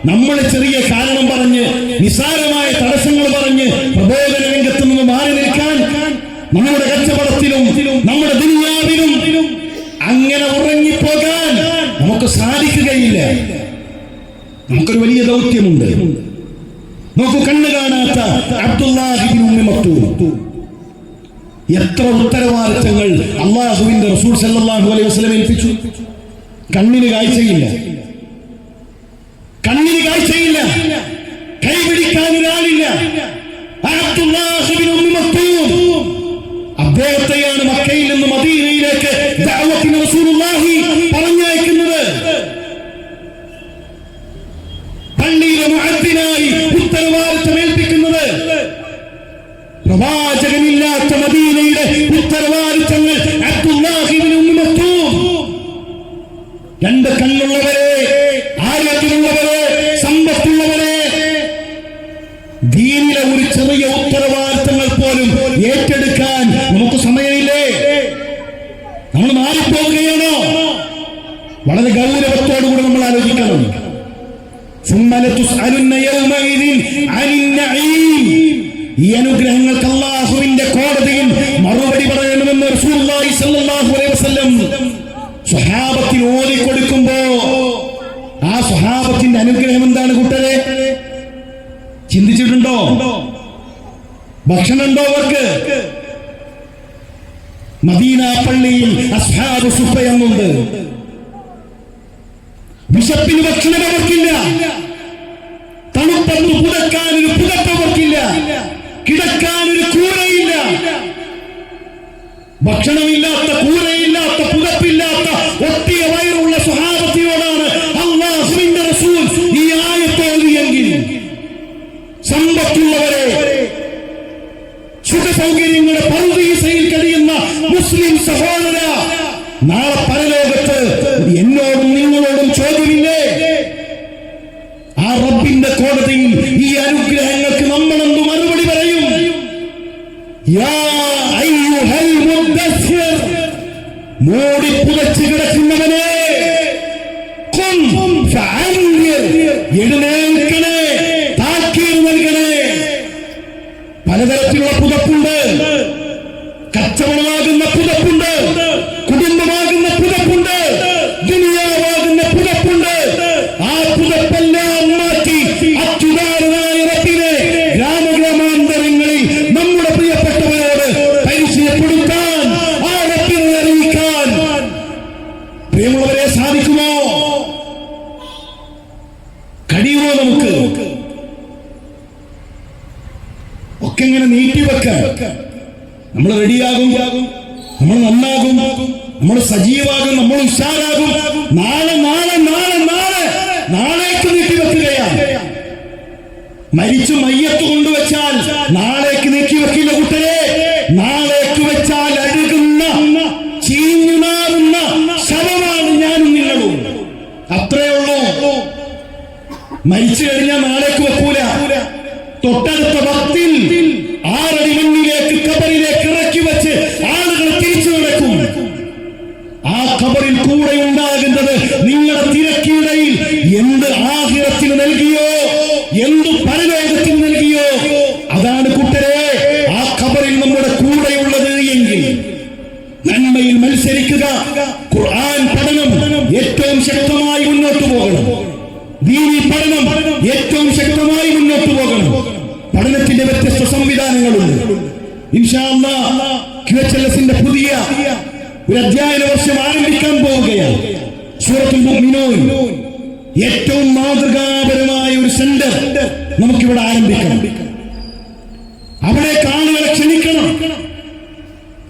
നമ്മൾ ചെറിയ കാരണം പറഞ്ഞ്, നിസാരമായ തടസ്സങ്ങൾ പറഞ്ഞ് പ്രബോധന രംഗത്ത് നിന്ന് മാറി നിൽക്കാൻ, നമ്മുടെ കച്ചവടത്തിലും നമ്മുടെ ദുനിയാവിലും അങ്ങനെ ഉറങ്ങിപ്പോകാൻ നമുക്ക് സാധിക്കുകയില്ല. നമുക്കൊരു വലിയ ദൗത്യമുണ്ട്. നോക്കൂ, കണ്ണു കാണാത്ത അബ്ദുല്ലാഹ് ഇബ്നു ഉമ്മി മക്തൂം എത്ര ഉത്തരവാദിത്തങ്ങൾ അല്ലാഹുവിന്റെ റസൂൽ സല്ലല്ലാഹു അലൈഹി വസല്ലം ഏൽപ്പിച്ചു. കണ്ണിന് കാഴ്ചയില്ല, കണ്ണിന് കാഴ്ചയില്ല, കൈപിടിക്കാൻ ഒരാളില്ല. അബ്ദുല്ലാഹ് ഇബ്നു ഉമ്മി മക്തൂം അദ്ദേഹത്തെയാണ് മക്കയിൽ നിന്ന് മദീനയിലേക്ക് ദഅവത്തിന് റസൂലുള്ളാഹി പറഞ്ഞയക്കുന്നത്. പള്ളിയിലെ മുഅദ്ദിനായി ഉത്തരവാദിത്തം ഏൽപ്പിക്കുന്നത്. പ്രവാചകനില്ലാത്ത മദീനയുടെ ഉത്തരവാദിത്തങ്ങൾ അബ്ദുല്ലാഹ് ഇബ്നു ഉമ്മി മക്തൂം. രണ്ട് കണ്ണുള്ളവരെ, ആരോഗ്യമുള്ളവരെ, സമ്പത്തുള്ളവരെ, ദീനിലെ ഒരു ചെറിയ ഉത്തരവാദിത്തങ്ങൾ പോലും ഏറ്റെടുക്കാൻ നമുക്ക് സമയമില്ലേ? നമ്മൾ മാറിപ്പോവുകയാണോ? വളരെ ഗൗരവത്തോടുകൂടി നമ്മൾ ആലോചിക്കണം. ഈ അനുഗ്രഹങ്ങൾക്ക് അല്ലാഹുവിന്റെ കോടതിയിൽ മറുപടി പറയണമെന്ന് റസൂലുള്ളാഹി സ്വല്ലല്ലാഹു അലൈഹി വസല്ലം സ്വഹാബത്തിന് ഓതി കൊടുക്കുമ്പോ, ആ സ്വഹാബത്തിന്റെ അനുഗ്രഹം എന്താണ് കൂട്ടരെ? ചിന്തിച്ചിട്ടുണ്ടോ? ഭക്ഷണം ഉണ്ടോ അവർക്ക്? മദീന പള്ളിയിൽ അസ്ഹാബു സുഫയുണ്ട്. വിശപ്പിന് ഭക്ഷണം അവർക്കില്ല, തണുപ്പത്ത് പുതക്കാൻ ഒരു പുതപ്പ് അവർക്കില്ല, കിടക്കാൻ ഒരു കൂരയില്ല. ഭക്ഷണമില്ലാത്ത, കൂരയില്ലാത്ത, പുതപ്പില്ലാത്ത ഒട്ടിയ വയറുള്ള സ്വഹാബത്തിനോടാണ് അല്ലാഹുവിന്റെ റസൂൽ ഈ ആയത്ത് ഓതിയെങ്കിൽ, സമ്പത്തുള്ളവരെ, സുഖസൗകര്യങ്ങളുടെ പറുദീസയിൽ കഴിയുന്ന മുസ്ലിം സഹോദര, നാളെ പരലോകത്ത് എന്നോടും നിങ്ങളോടും ചോദ്യമില്ലേ? ആ റബ്ബിന്റെ കോടതിയിൽ ഈ അനുഗ്രഹങ്ങൾക്ക് നമ്മളെന്ത് മറുപടി പറയും? യാ അയ്യുഹൽ മുദ്ദസ്സിർ, മൂടി പുതച്ച് കിടക്കുന്നവനെ, ഖും ഫഅൻദിർ, എഴുന്നേൽക്കണേ, താക്കീർ നൽകണേ. പലതരത്തിലുള്ള പുതപ്പുണ്ട്. കച്ചവടമാകുന്ന പുതപ്പുണ്ട്, കുടുംബമാകുന്ന പുതപ്പുണ്ട്, ദുനിയാവാകുന്ന പുതപ്പുണ്ട്. ആ പുതപ്പെല്ലാം മാറ്റി അത്യുദാരനായ റബ്ബിനെ ഗ്രാമഗ്രാമാന്തരങ്ങളിൽ നമ്മുടെ പ്രിയപ്പെട്ടവരോട് പരിചയപ്പെടുത്താൻ, ആ റബ്ബിനെ അറിയിക്കാൻ പ്രിയമുള്ളവരെ സാധിക്കുമോ? കഴിയുമോ? നമുക്ക് ഒക്കെ ഇങ്ങനെ നീട്ടിവെക്കാൻ നമ്മൾ റെഡിയാകും, നമ്മൾ നന്നാകും, നമ്മൾ സജീവാകും, നമ്മൾ ഉഷാറാകും. നാളെ നാളെ നാളെ നാളെ നാളേക്ക് നീട്ടിവെക്കുകയാണ്. മരിച്ചു മയ്യത്ത് കൊണ്ടുവച്ചാൽ നാളേക്ക് നീട്ടിവെക്കില്ല കൂട്ടരെ. നാളേക്ക് വെച്ചാൽ അഴുകുന്ന, ചീഞ്ഞു നാറുന്ന ശവമാണ് ഞാനും നിങ്ങളും. അത്രേ ഉള്ളൂ. മരിച്ചു കഴിഞ്ഞാൽ നാളേക്ക് വെക്കൂല. തൊട്ടടുത്ത ഭക്തിൽ 6 അടി മണ്ണിലേക്ക്, ഖബറിലേക്ക് ഇറക്കി വെച്ച് ആളുകൾ തിരിച്ചു നടക്കും. ആ ഖബറിൽ കൂടെ ഉണ്ടാകുന്നത് നിങ്ങളുടെ തിരക്കിടയിൽ എന്ത് ആഖിറത്തിന് നൽകിയോ, എന്ത് പരലോകത്തിന് നൽകിയോ, അതാണ് കൂട്ടരെ ആ ഖബറിൽ നന്മയിൽ മത്സരിക്കുക. ഖുർആൻ പഠനം ഏറ്റവും ശക്തമായി മുന്നോട്ട് പോകണം. ദീനി പഠനം ഏറ്റവും ശക്തമായി മുന്നോട്ട് പോകണം. പഠനത്തിന്റെ വ്യത്യസ്ത സംവിധാനങ്ങളുണ്ട്. ഇൻഷാ അല്ലാഹ് QHLS-ന്റെ പുതിയ ഒരു അധ്യയന വർഷം ആരംഭിക്കാൻ പോവുകയാണ്. സൂറത്തുൽ മുഅ്മിനൂൻ ഏറ്റവും മാതൃകാപരമായ ഒരു സെന്റർ നമുക്കിവിടെ ആരംഭിക്കണം. അവിടെ ആളുകളെ ക്ഷണിക്കണം.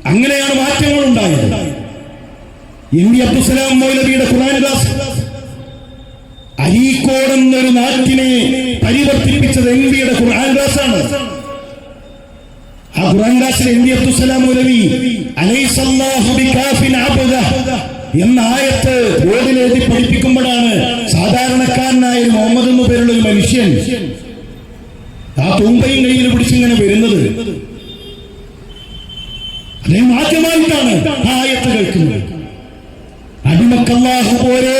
അങ്ങനെയാണ് മാറ്റങ്ങൾ ഉണ്ടായത്. MV അബ്ദുസ്സലാം മൗലവിയുടെ ഖുർആൻ ക്ലാസ് അരീക്കോട് എന്നൊരു നാട്ടിനെ പരിവർത്തിപ്പിച്ചത് MVയുടെ ഖുർആൻ ക്ലാസാണ്. ആ ഖുർആൻ ക്ലാസിൽ MV അബ്ദുസ്സലാം മൗലവി അലൈസല്ലാഹു ബികാഫിൻ അബ്ദഹ എന്ന ആയത്ത് ബോർഡിൽ എഴുതി പഠിപ്പിക്കുമ്പോഴാണ് സാധാരണക്കാരനായ ഒരു മുഹമ്മദ് എന്നു പേരുള്ള ഒരു മനുഷ്യൻ ആ തൂമ്പയും കയ്യിൽ പിടിച്ചിങ്ങനെ വരുന്നത്. അദ്ദേഹം ആദ്യമായിട്ടാണ് ആ ആയത്ത് കേൾക്കുന്നത്. അടിമക്കല്ലാഹു പോരെ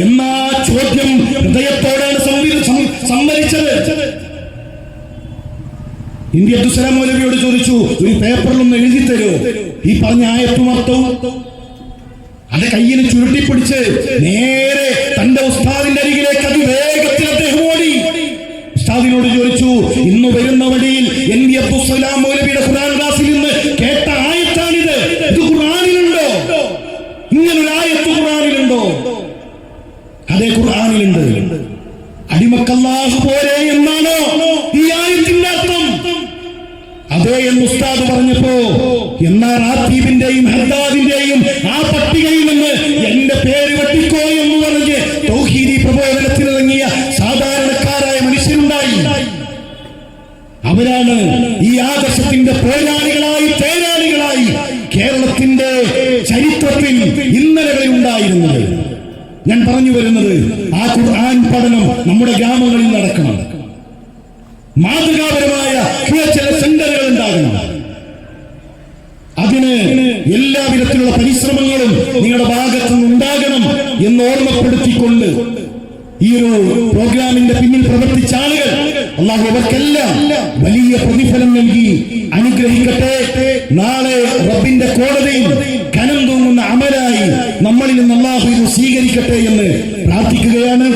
എന്നാ ചോദ്യം ഹൃദയത്തോടാണ് സംവരിച്ചത്. MV അബ്ദുസ്സലാം മൗലവിയോട് ചോദിച്ചു, ഒരു പേപ്പറിലൊന്ന് എഴുതി തരുമോ ഈ പറഞ്ഞ ആയത്തും അർത്ഥവും? അത് കയ്യിൽ ചുരുട്ടിപ്പിടിച്ച് നേരെ തന്റെ ഉസ്താദിന്റെ അരികിലേക്ക് അതിവേഗത്തിൽ അദ്ദേഹം ഓടി. ഉസ്താദിനോട് ചോദിച്ചു, ഇന്ന് വരുന്ന വഴിയിൽ MV അബ്ദുസ്സലാം മൗലവിയുടെ ഖുർആൻ ക്ലാസ്സിൽ നിന്ന് കേട്ട ആയത്താണിത്. ഇത് ഖുർആനിലുണ്ടോ? ഇങ്ങനൊരു ആയത്ത് ഖുർആനിലുണ്ടോ? അതേ, ഖുർആനിലുണ്ട്. അടിമക്കല്ലാഹു പോരെ എന്നാണോ ഈ ആയത്തിന്റെ അർത്ഥം? അതേ എന്ന് ഉസ്താദ് പറഞ്ഞപ്പോ, എന്നാൽ റാത്തീബിന്റെയും ഹദ്ദാദിന്റെയും ആ പട്ടികയിൽ നിന്ന് എന്റെ പേര് വെട്ടിക്കോ എന്ന് പറഞ്ഞ് തൗഹീദി പ്രബോധനത്തിനിറങ്ങിയ സാധാരണക്കാരായ മനുഷ്യരുണ്ടായി. അവരാണ് ഈ ആദർശത്തിന്റെ പോരാളികളായി തേരാളികളായി കേരളത്തിന്റെ ചരിത്രത്തിൽ ഇന്നലകളിൽ ഉണ്ടായിരുന്നത്. ഞാൻ പറഞ്ഞു വരുന്നത്, ആ ഖുർആൻ പഠനം നമ്മുടെ ഗ്രാമങ്ങളിൽ നടക്കണം. മാതൃകാപരമായ QHLS സെന്ററുകൾ ഉണ്ടാകണം. അതിന് എല്ലാവിധത്തിലുള്ള പരിശ്രമങ്ങളും നിങ്ങളുടെ ഭാഗത്തു നിന്നുണ്ടാകണം എന്ന് ഓർമ്മപ്പെടുത്തിക്കൊണ്ട് ഈ ഒരു പ്രോഗ്രാമിന്റെ പിന്നിൽ പ്രവർത്തിച്ച ആളുകൾ അല്ലാഹു അവർക്കെല്ലാം വലിയ പ്രതിഫലം നൽകി അനുഗ്രഹിക്കട്ടെ. നാളെ റബ്ബിന്റെ കോടതിയിൽ കനം തൂങ്ങുന്ന അമലായി നമ്മളിൽ നിന്ന് അല്ലാഹു ഇത് സ്വീകരിക്കട്ടെ എന്ന് പ്രാർത്ഥിക്കുകയാണ്.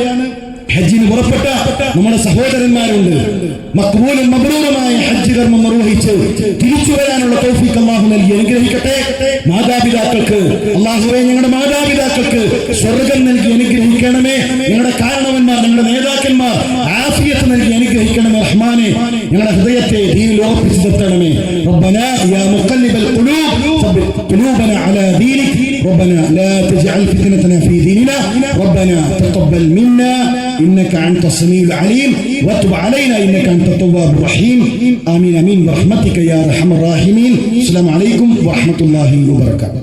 ഹജ്ജിന് പുറപ്പെട്ട നമ്മുടെ സഹോദരന്മാരുണ്ട്. മഖ്ബൂലും മബ്റൂറുമായ ഹജ്ജ് കർമ്മം നിർവഹിച്ച് തിരിച്ചു വരാനുള്ള തൗഫീഖ് അല്ലാഹു നൽകി അനുഗ്രഹിക്കട്ടെ. മാതാപിതാക്കൾക്ക് അല്ലാഹുവേ, ഞങ്ങളുടെ മാതാപിതാക്കൾക്ക് സ്വർഗ്ഗം നൽകി അനുഗ്രഹിക്കണമേ. ഞങ്ങളുടെ കാരണവന്മാർ, ഞങ്ങളുടെ നേതാക്കന്മാർ ആഫിയത്ത് നൽകി അനുഗ്രഹിക്കണമേ. റഹ്മാനെ, ഞങ്ങളുടെ ഹൃദയത്തെ ദീനിൽ ഉറപ്പിച്ചു നിർത്തണമേ. റബ്ബനാ യാ മുഖല്ലിബൽ ഖുലൂബ് സബ്ബിത് ഖുലൂബനാ അലാ ദീനിക്. റബ്ബനാ ലാ തജ്അൽ ഫിത്നതനാ ഫീ ദീനിനാ. റബ്ബനാ തഖബ്ബൽ മിന്നാ إنك أنت السميع العليم وتب علينا إنك أنت التواب الرحيم. آمين آمين برحمتك يا أرحم الراحمين. السلام عليكم ورحمة الله وبركاته.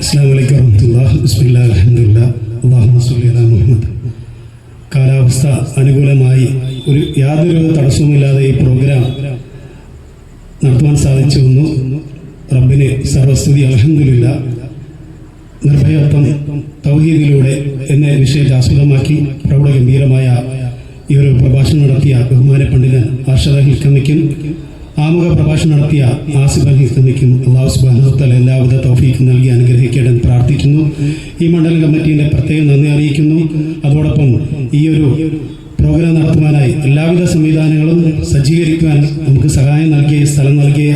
السلام عليكم ورحمة الله. بسم الله الحمد لله اللهم صل على محمد. കാലാവസ്ഥ അനുകൂലമായി യാതൊരു തടസ്സവുമില്ലാതെ ഈ പ്രോഗ്രാം നടത്തുവാൻ സാധിച്ചു വന്നു. റബ്ബിന് സർവസ്തുതി. അൽഹംദുലില്ലാഹ്. നിർഭയത്വം തൗഹീദിലൂടെ എന്ന വിഷയത്തെ ആസ്പദമാക്കി പ്രൗഢഗംഭീരമായ ഈ ഒരു പ്രഭാഷണം നടത്തിയ ബഹുമാന പണ്ഡിതൻ അർഷദ് ഹിൽക്കമിക്കും ആമുഖ പ്രഭാഷണം നടത്തിയ ആസിഫ് അൽ ഹിൽക്കമിക്കും അല്ലാഹു സുബ്ഹാനഹു വ തആല എല്ലാവിധ തൗഫീഖ് നൽകി അനുഗ്രഹിക്കണമെന്ന് പ്രാർത്ഥിക്കുന്നു. ഈ മണ്ഡലം കമ്മിറ്റീൻ്റെ പ്രത്യേകം നന്ദി അറിയിക്കുന്നു. അതോടൊപ്പം ഈ ഒരു പ്രോഗ്രാം നടത്തുവാനായി എല്ലാവിധ സംവിധാനങ്ങളും സജ്ജീകരിക്കുവാൻ നമുക്ക് സഹായം നൽകിയ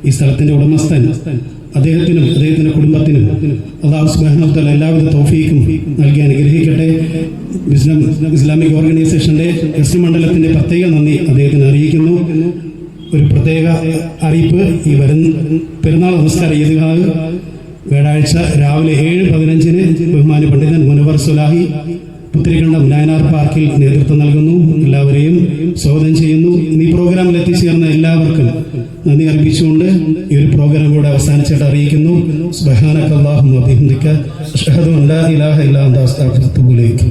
ഈ സ്ഥലത്തിൻ്റെ ഉടമസ്ഥൻ അദ്ദേഹത്തിനും അദ്ദേഹത്തിൻ്റെ കുടുംബത്തിനും അല്ലാഹു സുബ്ഹാനഹു വ തആല എല്ലാവിധ തൗഫീഖും നൽകി അനുഗ്രഹിക്കട്ടെ. ഇസ്ലാമിക് ഓർഗനൈസേഷൻ്റെ എസ് മണ്ഡലത്തിൻ്റെ പ്രത്യേക നന്ദി അദ്ദേഹത്തിന് അറിയിക്കുന്നു. ഒരു പ്രത്യേക അറിയിപ്പ്, ഈ വരുന്ന പെരുന്നാൾ നമസ്കാര ഈദ്ഗാഹ് വ്യാഴാഴ്ച രാവിലെ 7:15 ബഹുമാന്യ പണ്ഡിതൻ മുനവർ സുലാഹി പുത്തിരിക്കണ്ടം നയനാർ പാർക്കിൽ നേതൃത്വം നൽകുന്നു. എല്ലാവരെയും സ്വാഗതം ചെയ്യുന്നു. ഈ പ്രോഗ്രാമിൽ എത്തിച്ചേർന്ന എല്ലാവർക്കും നന്ദി അർപ്പിച്ചുകൊണ്ട് ഈ ഒരു പ്രോഗ്രാം ഇവിടെ അവസാനിച്ചിട്ട് അറിയിക്കുന്നു. സുബ്ഹാനക അല്ലാഹുമ്മ വബിഹംദിക അശ്ഹദു അൻ ലാ ഇലാഹ ഇല്ലാ അൻത അസ്തഗ്ഫിറുക വ അത്തൂബു ഇലൈക്.